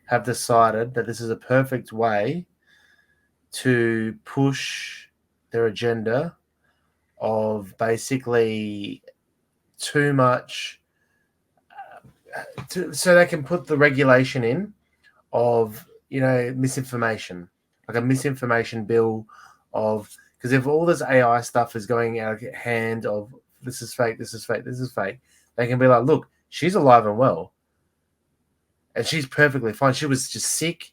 have decided that this is a perfect way to push their agenda of basically too much so they can put the regulation in of misinformation, like a misinformation bill of, because if all this AI stuff is going out of hand of this is fake, they can be like, look, she's alive and well and she's perfectly fine, she was just sick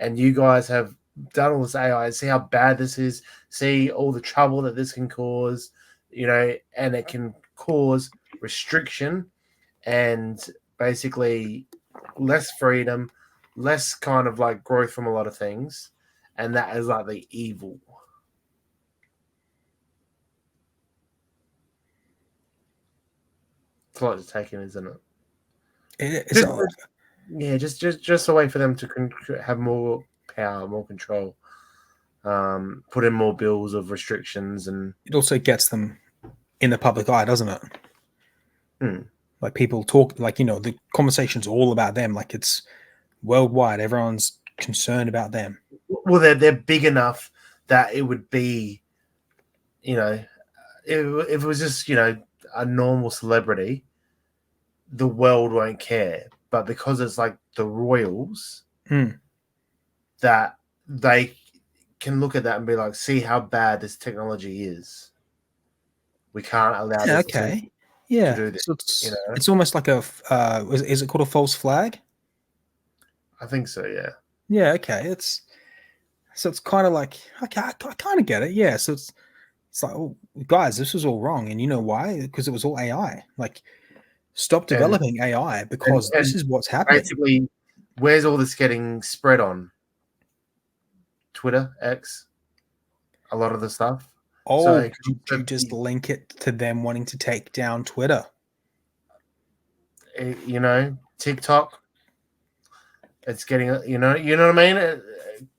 and you guys have done all this AI, see how bad this is, see all the trouble that this can cause, and it can cause restriction and basically less freedom, less kind of like growth from a lot of things, and that is like the evil. It's a lot to take in, isn't it? It is. Yeah, just a way for them to have more power, more control, put in more bills of restrictions, and it also gets them in the public eye, doesn't it? Hmm. Like people talk, like, the conversation's all about them. Like it's worldwide. Everyone's concerned about them. Well, they're big enough that it would be, if it was just, a normal celebrity, the world won't care. But because it's like the royals, that they can look at that and be like, see how bad this technology is. We can't allow this to do this. So it's almost like a, is it called a false flag? I think so, yeah. Yeah, okay. It's kind of like, okay, I kind of get it. Yeah, so it's like, oh, guys, this was all wrong. And you know why? Because it was all AI. Like, stop developing AI because this is what's happening. Basically, where's all this getting spread on? Twitter, X, a lot of the stuff. Oh, so you just link it to them wanting to take down Twitter? TikTok. It's getting, you know what I mean?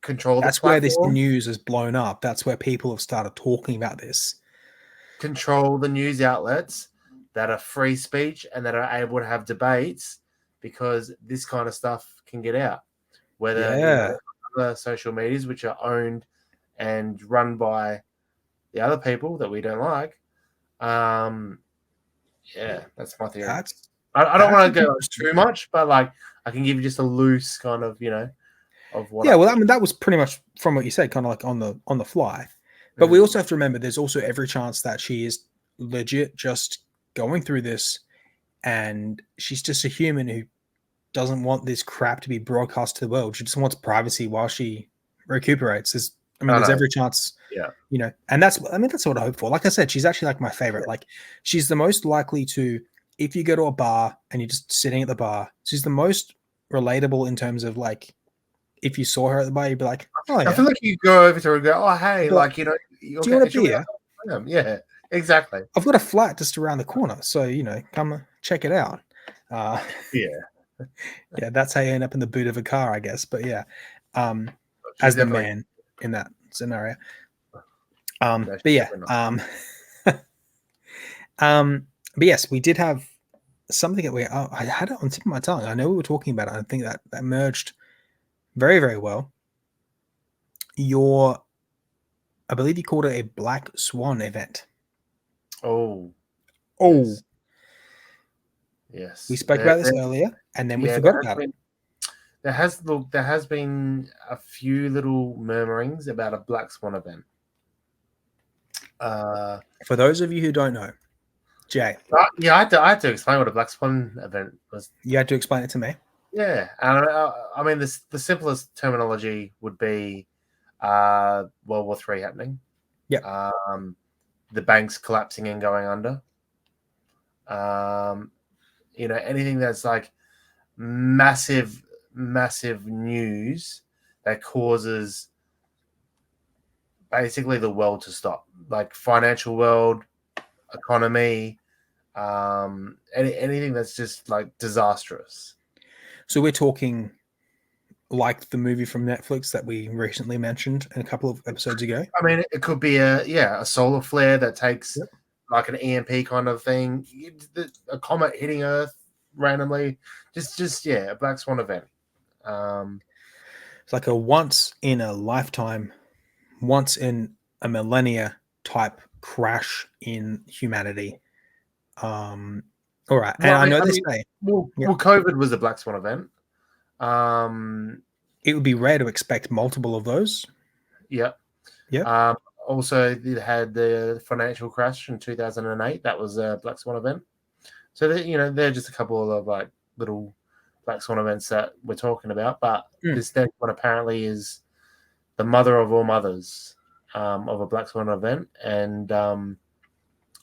Control. That's where this news has blown up. That's where people have started talking about this. Control the news outlets that are free speech and that are able to have debates, because this kind of stuff can get out. Whether other social medias which are owned and run by the other people that we don't like. Yeah, that's my theory. I don't want to go too much, but like I can give you just a loose kind of, of what. Yeah, well, I mean, that was pretty much from what you said, kind of like on the fly. But we also have to remember there's also every chance that she is legit just going through this, and she's just a human who doesn't want this crap to be broadcast to the world. She just wants privacy while she recuperates. There's every chance. Yeah. And that's what I hope for. Like I said, she's actually like my favorite. Like she's the most likely to, if you go to a bar and you're just sitting at the bar, she's the most relatable in terms of like, if you saw her at the bar, you'd be like, oh yeah. I feel like you go over to her and go, oh hey, but, like, do you want a beer? Yeah, exactly. I've got a flat just around the corner, so come check it out. Yeah, that's how you end up in the boot of a car, I guess. But yeah, as the man in that scenario. But yeah, but yes, we did have something that I had it on the tip of my tongue. I know we were talking about it. I think that merged very, very well. I believe you called it a Black Swan event. Oh. Yes. We spoke about this earlier, and then we forgot about it. There has been a few little murmurings about a Black Swan event. For those of you who don't know, Jay. Yeah, I had to explain what a Black Swan event was. You had to explain it to me. Yeah, I mean, the simplest terminology would be World War III happening. Yeah. The banks collapsing and going under. Anything that's like massive news that causes basically the world to stop, like financial world, economy, anything that's just like disastrous. So we're talking like the movie from Netflix that we recently mentioned a couple of episodes ago. I mean, it could be a solar flare that takes like an EMP kind of thing, a comet hitting Earth randomly, just a Black Swan event. It's like a once in a lifetime, once in a millennia type crash in humanity. All right, and I know they say COVID was a Black Swan event. It would be rare to expect multiple of those. Yeah. Also, it had the financial crash in 2008. That was a Black Swan event. So they're just a couple of like little Black Swan events that we're talking about. But this next one apparently is the mother of all mothers of a Black Swan event, and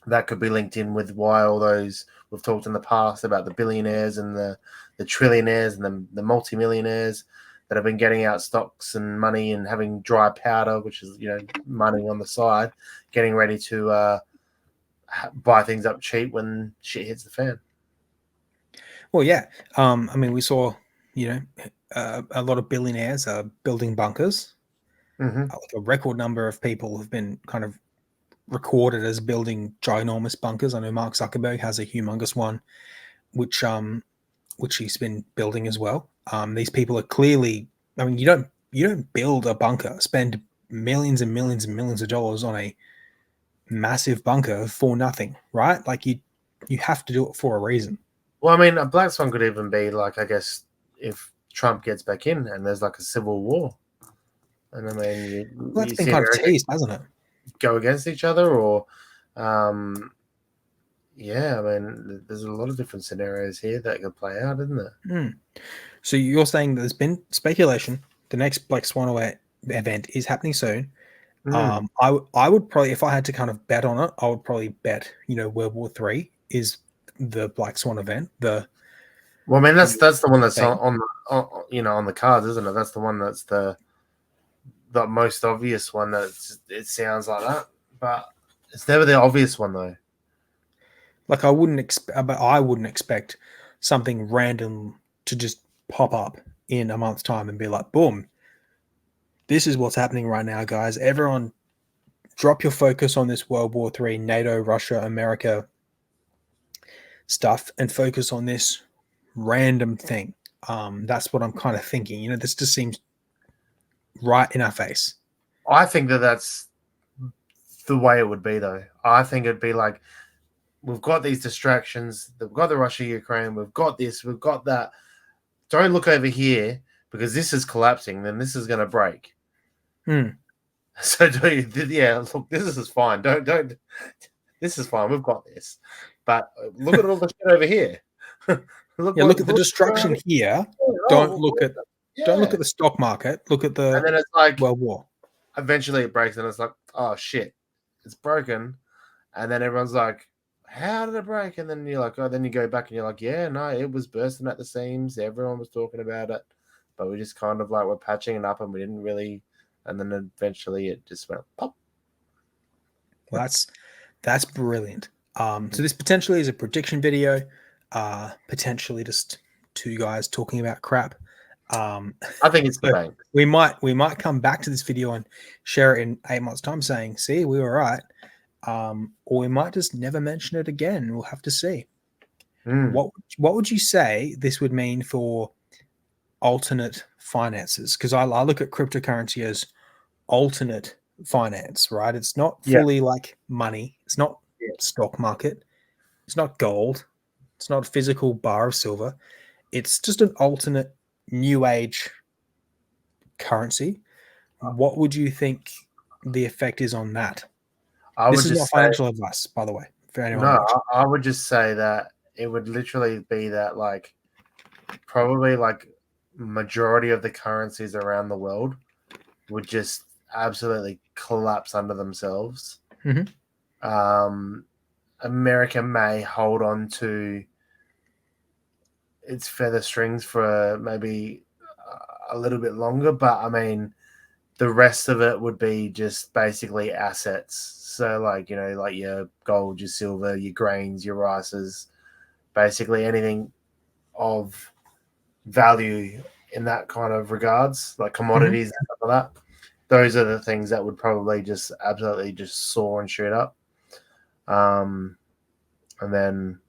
that could be linked in with why all those we've talked in the past about the billionaires and the trillionaires and the multimillionaires that have been getting out stocks and money and having dry powder, which is money on the side, getting ready to buy things up cheap when shit hits the fan. Well, yeah. I mean, we saw a lot of billionaires are building bunkers. Mm-hmm. Like a record number of people have been kind of recorded as building ginormous bunkers. I know Mark Zuckerberg has a humongous one, which he's been building as well. These people are clearly, I mean, you don't build a bunker, spend millions and millions and millions of dollars on a massive bunker for nothing, right? Like you have to do it for a reason. Well, I mean, a Black Swan could even be like, I guess, if Trump gets back in and there's like a civil war. And I mean, that's been kind of teased, hasn't it? Go against each other, or I mean, there's a lot of different scenarios here that could play out, isn't there? So you're saying there's been speculation the next Black Swan event is happening soon. I would probably, if I had to kind of bet on it, I would probably bet World War III is the Black Swan event. Well, I mean, that's the one that's on the cards, isn't it? That's the one that's the most obvious one. It sounds like that, but it's never the obvious one though. Like I wouldn't expect something random to just pop up in a month's time and be like, boom, this is what's happening right now, guys. Everyone drop your focus on this World War III, NATO, Russia, America stuff and focus on this random thing. That's what I'm kind of thinking. You know, this just seems right in our face. I think that's the way it would be, though. I think it'd be like, we've got these distractions. We've got the Russia-Ukraine. We've got this. We've got that. Don't look over here because this is collapsing. Then this is going to break. So yeah, look, this is fine. Don't. This is fine. We've got this. But look at all the shit over here. Look at the destruction here. Don't look at the stock market. Look at the and then it's like World War. Eventually it breaks and it's like, oh shit, it's broken. And then everyone's like, how did it break? And then you're like, oh, then you go back and you're like, yeah, no, it was bursting at the seams. Everyone was talking about it. But we just kind of like we're patching it up and we didn't really. And then eventually it just went pop. Well, that's brilliant. So this potentially is a prediction video. Potentially just two guys talking about crap. I think it's the bank. We might come back to this video and share it in 8 months' time saying, see, we were right. Or we might just never mention it again. We'll have to see. What would you say this would mean for alternate finances? Because I look at cryptocurrency as alternate finance, right? It's not fully like money. It's not stock market. It's not gold. It's not a physical bar of silver. It's just an alternate new age currency. What would you think the effect is on that? This is not financial advice, by the way, for anyone. No, I would just say that it would literally be that, like, probably like majority of the currencies around the world would just absolutely collapse under themselves. America may hold on to its feather strings for maybe a little bit longer, but I mean, the rest of it would be just basically assets. So, like, you know, like your gold, your silver, your grains, your rices, basically anything of value in that kind of regards, like commodities and stuff like that. Those are the things that would probably just absolutely just soar and shoot up. And then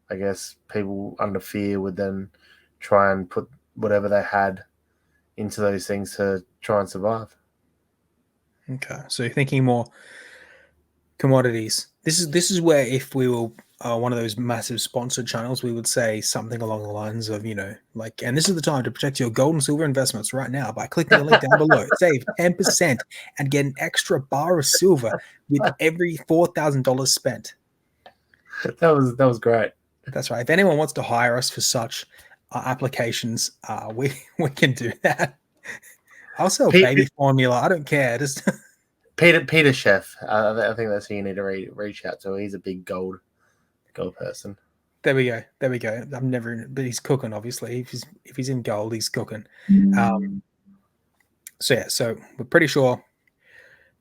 I guess people under fear would then try and put whatever they had into those things to try and survive. Okay, so you're thinking more commodities. This is where if we were one of those massive sponsored channels, we would say something along the lines of, you know, like, and this is the time to protect your gold and silver investments right now by clicking the link down below. Save 10% and get an extra bar of silver with every $4,000 spent. That was great. That's right. If anyone wants to hire us for such applications, we can do that. I'll sell baby formula. I don't care. Just Peter Chef. I think that's who you need to reach out to. He's a big gold person. There we go. I'm never, but he's cooking. Obviously, if he's in gold, he's cooking. So we're pretty sure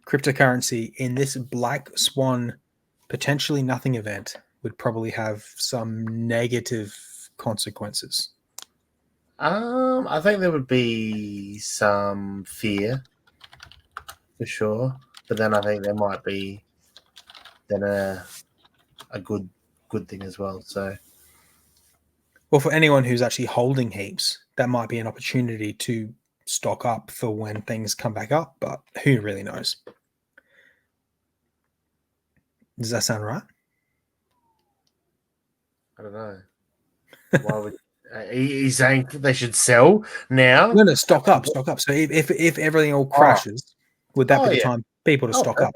cryptocurrency in this Black Swan, potentially nothing event would probably have some negative consequences. I think there would be some fear for sure, but then I think there might be then a good thing as well. So, well, for anyone who's actually holding heaps, that might be an opportunity to stock up for when things come back up, but who really knows? Does that sound right? I don't know. Why would he's saying they should sell now? No, stock up. So if everything all crashes, would that be the time people to stock up?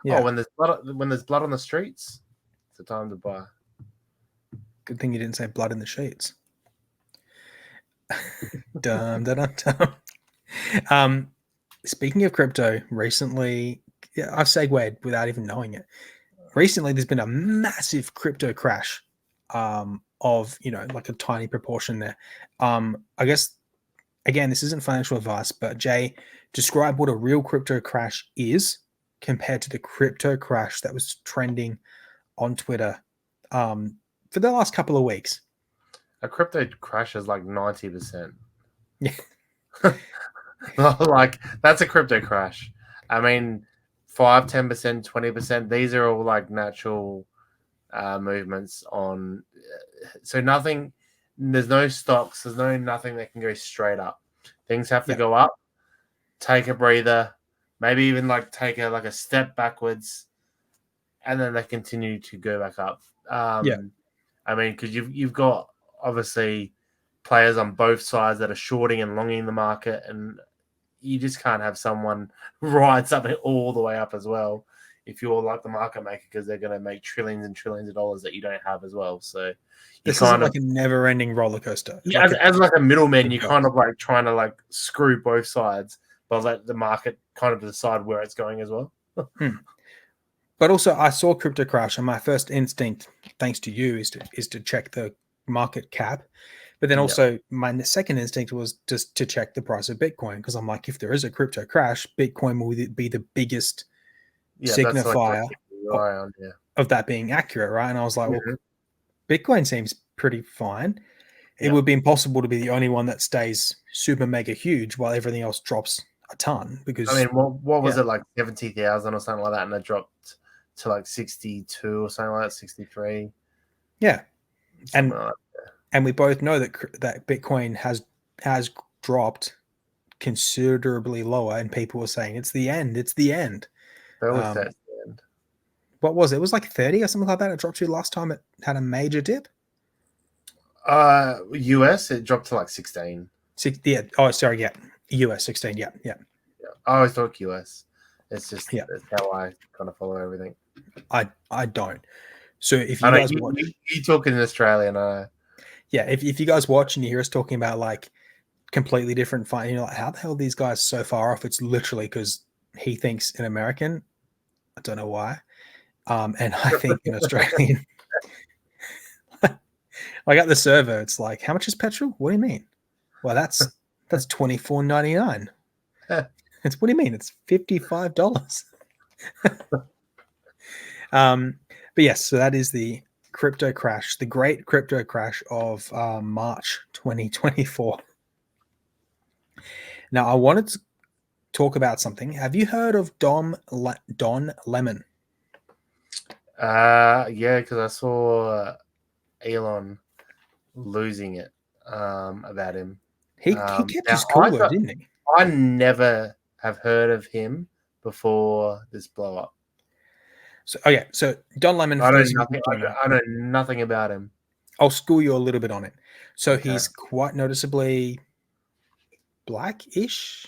Yeah. When there's blood on the streets, it's the time to buy. Good thing you didn't say blood in the sheets. Dum, dum, dum, dum. Speaking of crypto, recently, I've segued without even knowing it. Recently, there's been a massive crypto crash of, you know, like a tiny proportion there. I guess, again, this isn't financial advice, but Jay, describe what a real crypto crash is compared to the crypto crash that was trending on Twitter for the last couple of weeks. A crypto crash is like 90%. Yeah. Like, that's a crypto crash. I mean, 5, 10%, 20%, these are all like natural movements on. So nothing. There's no stocks. There's nothing that can go straight up. Things have to go up. Take a breather. Maybe even like take a step backwards, and then they continue to go back up. I mean, because you've got obviously players on both sides that are shorting and longing the market, and you just can't have someone ride something all the way up as well if you're like the market maker, because they're going to make trillions and trillions of dollars that you don't have as well. So this isn't like a never-ending roller coaster. Yeah, as like a middleman, you're kind of like trying to like screw both sides, but let the market kind of decide where it's going as well. But also, I saw crypto crash, and my first instinct, thanks to you, is to check the market cap. But then also, my second instinct was just to check the price of Bitcoin, because I'm like, if there is a crypto crash, Bitcoin will be the biggest signifier of that being accurate, right? And I was like, well, Bitcoin seems pretty fine. It would be impossible to be the only one that stays super mega huge while everything else drops a ton. Because I mean, what was it, like 70,000 or something like that, and it dropped to like 62 or something like that, 63. Yeah, and we both know that Bitcoin has dropped considerably lower, and people were saying it's the end. It's the end. They always say it's the end. What was it? It was like 30 or something like that. It dropped to last time it had a major dip. US, it dropped to like 16. Oh, sorry. Yeah. US 16. Yeah. I always thought US. It's just that's how I kind of follow everything. I don't. So if you guys watch, you talking in Australian, if you guys watch and you hear us talking about like completely different fight, you're like, how the hell are these guys so far off? It's literally because he thinks in American. I don't know why. And I think in Australian. I got the server. It's like, how much is petrol? What do you mean? Well, that's $24.99. It's what do you mean? It's $55. But yes, so that is the crypto crash, the great crypto crash of March 2024. Now, I wanted to talk about something. Have you heard of Don Lemon? Yeah, because I saw Elon losing it about him. He kept his cool, though, didn't he? I never have heard of him before this blow up. So Don Lemon. I know nothing about him. I'll school you a little bit on it. So he's quite noticeably blackish,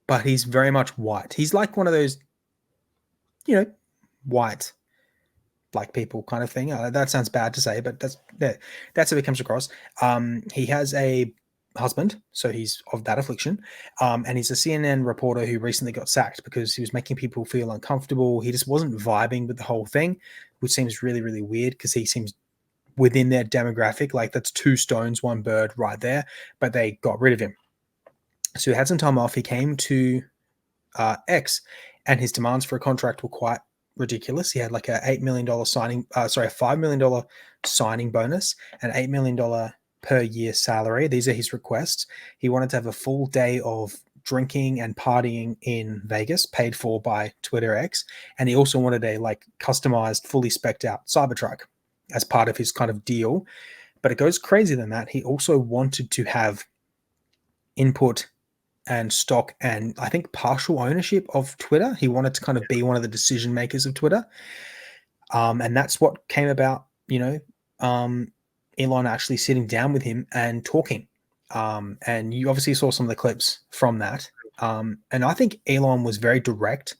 but he's very much white. He's like one of those, white black people kind of thing. That sounds bad to say, but that's how he comes across. He has a husband, so he's of that affliction, and he's a CNN reporter who recently got sacked because he was making people feel uncomfortable. He just wasn't vibing with the whole thing, which seems really, really weird because he seems within their demographic. Like, that's two stones, one bird right there, but they got rid of him. So he had some time off. He came to X, and his demands for a contract were quite ridiculous. He had like a $8 million $5 million signing bonus, and $8 million per year salary. These are his requests. He wanted to have a full day of drinking and partying in Vegas, paid for by Twitter X, and he also wanted a like customized, fully spec'd out Cybertruck as part of his kind of deal. But it goes crazier than that. He also wanted to have input and stock and I think partial ownership of Twitter. He wanted to kind of be one of the decision makers of Twitter. And that's what came about, Elon actually sitting down with him and talking. And you obviously saw some of the clips from that. And I think Elon was very direct,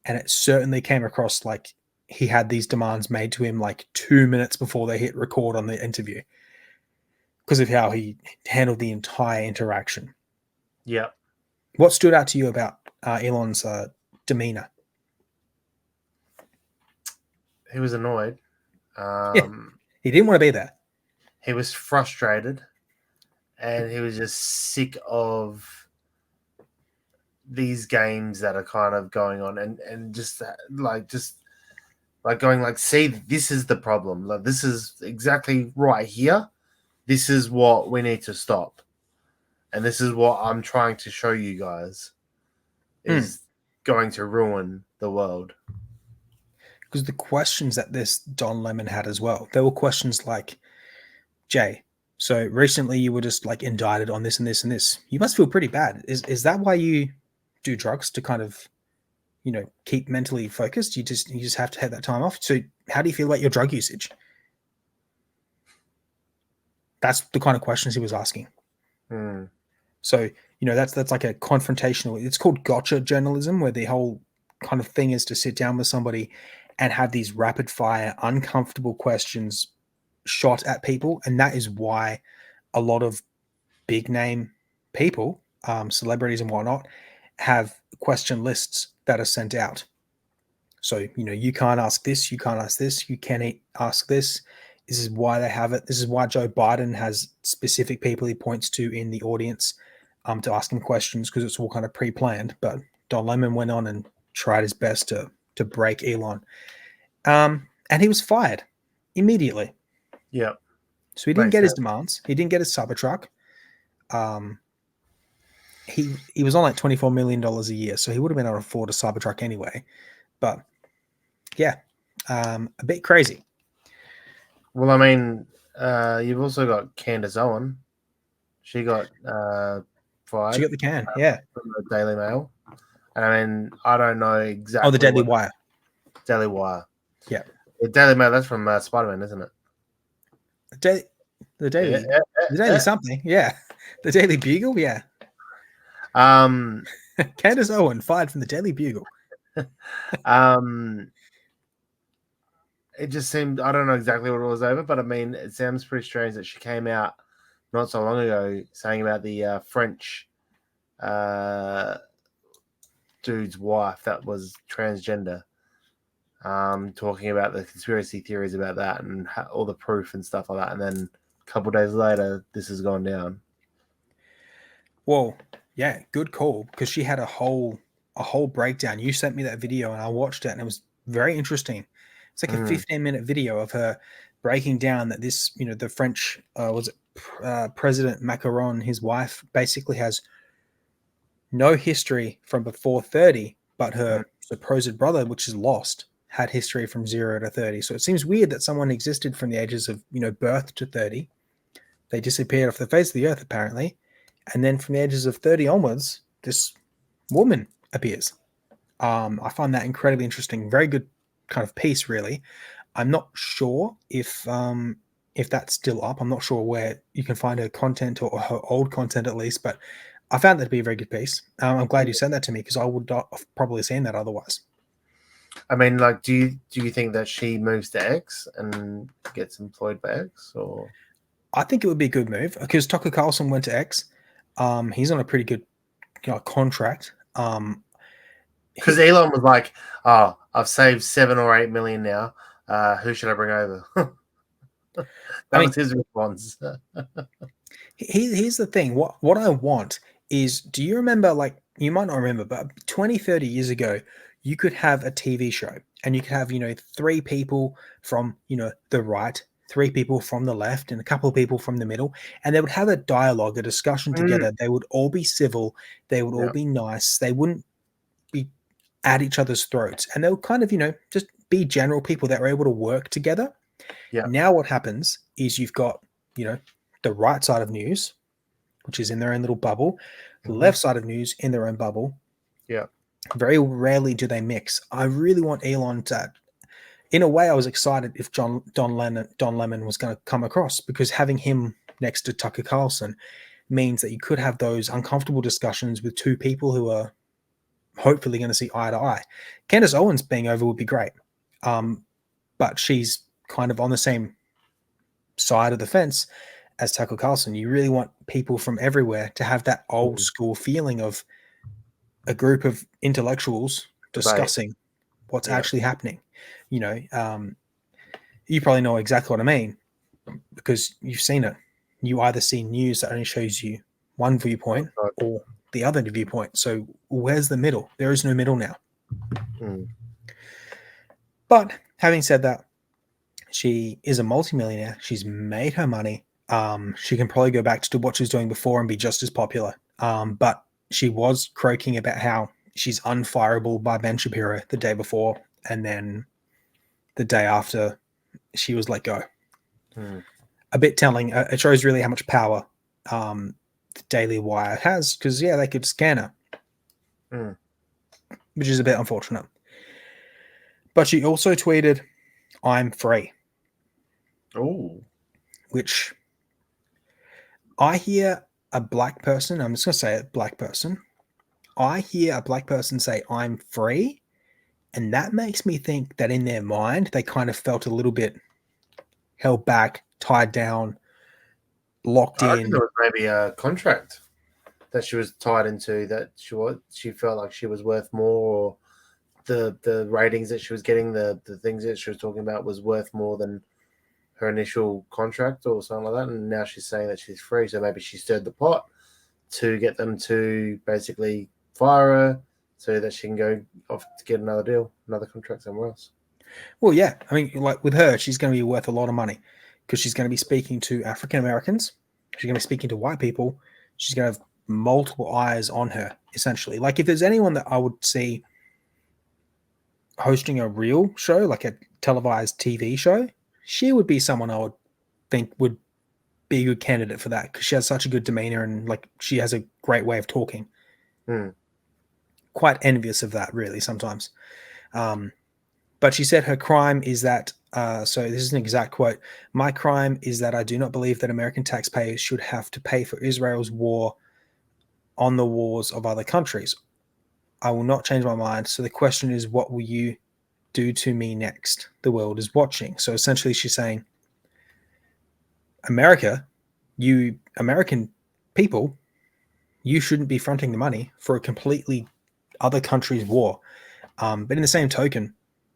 and it certainly came across like he had these demands made to him like 2 minutes before they hit record on the interview because of how he handled the entire interaction. Yeah. What stood out to you about Elon's demeanor? He was annoyed. He didn't want to be there. He was frustrated, and he was just sick of these games that are kind of going on, and just going like, see, this is the problem. Like, this is exactly right here. This is what we need to stop. And this is what I'm trying to show you guys is going to ruin the world. because the questions that this Don Lemon had as well, there were questions like, Jay, so recently you were just like indicted on this and this and this. You must feel pretty bad. Is that why you do drugs, to kind of, you know, keep mentally focused? You just have to have that time off. So how do you feel about your drug usage? That's the kind of questions he was asking. So, you know, that's like a confrontational, it's called gotcha journalism, where the whole kind of thing is to sit down with somebody and have these rapid fire, uncomfortable questions shot at people. And that is why a lot of big name people, celebrities and whatnot, have question lists that are sent out. So, you know, you can't ask this, you can't ask this, you can't ask this. This is why they have it. This is why Joe Biden has specific people he points to in the audience to ask him questions, because it's all kind of pre-planned. But Don Lemon went on and tried his best to break Elon. And he was fired immediately. Yeah. So he didn't get his demands. He didn't get his Cybertruck. He was on like $24 million a year, so he would have been able to afford a Cybertruck anyway. But yeah, a bit crazy. Well, I mean, you've also got Candace Owen. She got fired. She got the can, yeah. From the Daily Mail. And I mean, I don't know exactly. Oh, the Daily Wire. Daily Wire. Yeah. The Daily Mail, that's from Spider-Man, isn't it? The Daily something, yeah. The Daily Bugle, yeah. Candace Owen fired from the Daily Bugle. It just seemed, I don't know exactly what it was over, but I mean, it sounds pretty strange that she came out not so long ago saying about the French dude's wife that was transgender, talking about the conspiracy theories about that and all the proof and stuff like that. And then a couple of days later, this has gone down. Well, yeah, good call, because she had a whole breakdown. You sent me that video and I watched it, and it was very interesting. It's like a 15-minute video of her breaking down that this, you know, the French President Macron, his wife, basically has no history from before 30, but her supposed brother, which is lost, had history from 0 to 30. So it seems weird that someone existed from the ages of, you know, birth to 30. They disappeared off the face of the earth, apparently. And then from the ages of 30 onwards, this woman appears. I find that incredibly interesting. Very good kind of piece, really. I'm not sure if that's still up. I'm not sure where you can find her content, or her old content at least, but I found that to be a very good piece. I'm glad you sent that to me, because I would not have probably seen that otherwise. I mean, like, do you think that she moves to X and gets employed by X, or? I think it would be a good move, because Tucker Carlson went to X. He's on a pretty good contract. Because Elon was like, "Oh, I've saved 7 or 8 million now. Who should I bring over?" That was his response. Here's the thing. What I want is, do you remember, like, you might not remember, but 20, 30 years ago, you could have a TV show and you could have, you know, 3 people from, you know, the right, 3 people from the left, and a couple of people from the middle, and they would have a dialogue, a discussion together. They would all be civil. They would all be nice. They wouldn't be at each other's throats, and they would kind of, you know, just be general people that were able to work together. Yeah. Now what happens is you've got, you know, the right side of news, which is in their own little bubble, the left side of news in their own bubble. Yeah. Very rarely do they mix. I really want Elon to, in a way, I was excited if Don Lemon was going to come across, because having him next to Tucker Carlson means that you could have those uncomfortable discussions with 2 people who are hopefully going to see eye to eye. Candace Owens being over would be great. But she's kind of on the same side of the fence as Tucker Carlson. You really want people from everywhere to have that old school feeling of a group of intellectuals discussing what's actually happening. You know, you probably know exactly what I mean, because you've seen it. You either see news that only shows you one viewpoint or the other viewpoint. So where's the middle? There is no middle now. But having said that, she is a multimillionaire. She's made her money. She can probably go back to what she was doing before and be just as popular. But she was croaking about how she's unfireable by Ben Shapiro the day before, and then the day after she was let go. Hmm. A bit telling. It shows really how much power the Daily Wire has, because they could scan her, which is a bit unfortunate. But she also tweeted, "I'm free," which I hear a black person. I'm just gonna say it, black person. I hear a black person say, "I'm free," and that makes me think that in their mind they kind of felt a little bit held back, tied down, locked I in. think there was maybe a contract that she was tied into, that she felt like she was worth more, or the ratings that she was getting, the things that she was talking about was worth more than her initial contract or something like that. And now she's saying that she's free, so maybe she stirred the pot to get them to basically fire her so that she can go off to get another deal, another contract somewhere else. Well, yeah. I mean, like with her, she's going to be worth a lot of money because she's going to be speaking to African Americans. She's going to be speaking to white people. She's going to have multiple eyes on her, essentially. Like, if there's anyone that I would see hosting a real show, like a televised TV show, she would be someone I would think would be a good candidate for that, because she has such a good demeanor and like she has a great way of talking. Quite envious of that, really, sometimes. But she said her crime is that, so this is an exact quote, "My crime is that I do not believe that American taxpayers should have to pay for Israel's war on the wars of other countries. I will not change my mind. So the question is, what will you do to me next? The world is watching." So essentially she's saying, America, you American people, you shouldn't be fronting the money for a completely other country's war. But in the same token,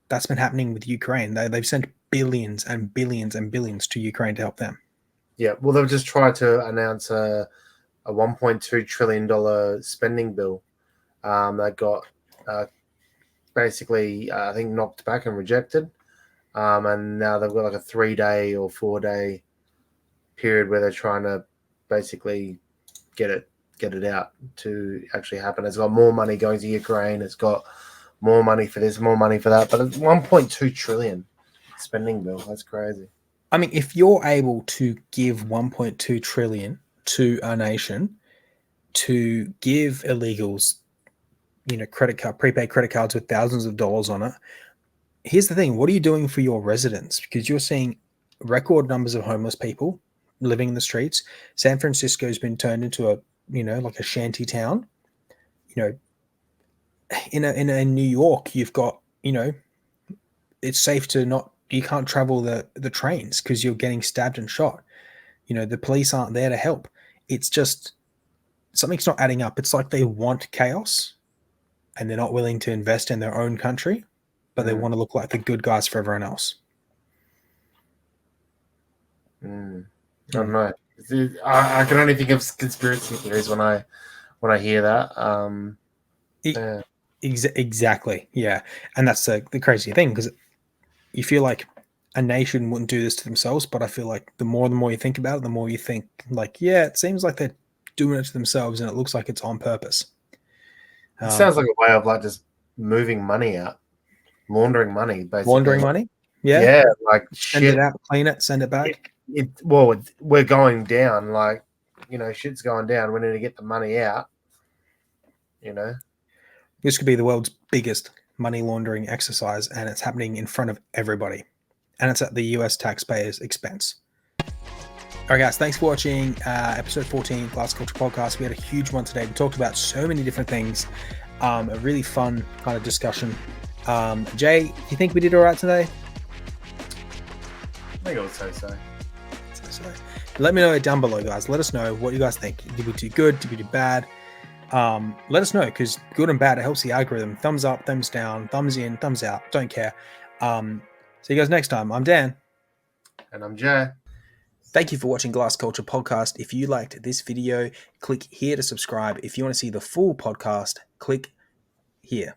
that's been happening with Ukraine. They've sent billions and billions and billions to Ukraine to help them. Yeah, well, they've just tried to announce a $1.2 trillion spending bill that got basically, I think, knocked back and rejected. And now they've got like a 3-day or 4-day period where they're trying to basically get it out to actually happen. It's got more money going to Ukraine. It's got more money for this, more money for that. But it's 1.2 trillion spending bill. That's crazy. I mean, if you're able to give 1.2 trillion to a nation to give illegals, prepaid credit cards with thousands of dollars on it, here's the thing: what are you doing for your residents? Because you're seeing record numbers of homeless people living in the streets. San Francisco's been turned into like a shanty town. In New York, you've got, it's safe to not, you can't travel the trains because you're getting stabbed and shot. The police aren't there to help. It's just, something's not adding up. It's like they want chaos and they're not willing to invest in their own country, but they want to look like the good guys for everyone else. I don't know. I can only think of conspiracy theories when I hear that. Exactly. Yeah. And that's the crazy thing, because you feel like a nation wouldn't do this to themselves, but I feel like the more you think about it, the more you think like, yeah, it seems like they're doing it to themselves and it looks like it's on purpose. It sounds like a way of like just moving money out, laundering money, basically. Laundering money? Yeah. Yeah, like send shit. it out, clean it, send it back. We're going down, like, shit's going down. We need to get the money out, This could be the world's biggest money laundering exercise, and it's happening in front of everybody. And it's at the US taxpayers' expense. All right, guys, thanks for watching episode 14, Glass Culture Podcast. We had a huge one today. We talked about so many different things. A really fun kind of discussion. Jay, do you think we did all right today? I think I would say so. Let me know down below, guys. Let us know what you guys think. Did we do good? Did we do bad? Let us know, because good and bad, it helps the algorithm. Thumbs up, thumbs down, thumbs in, thumbs out. Don't care. See you guys next time. I'm Dan. And I'm Jay. Thank you for watching Glass Culture Podcast. If you liked this video, click here to subscribe. If you want to see the full podcast, click here.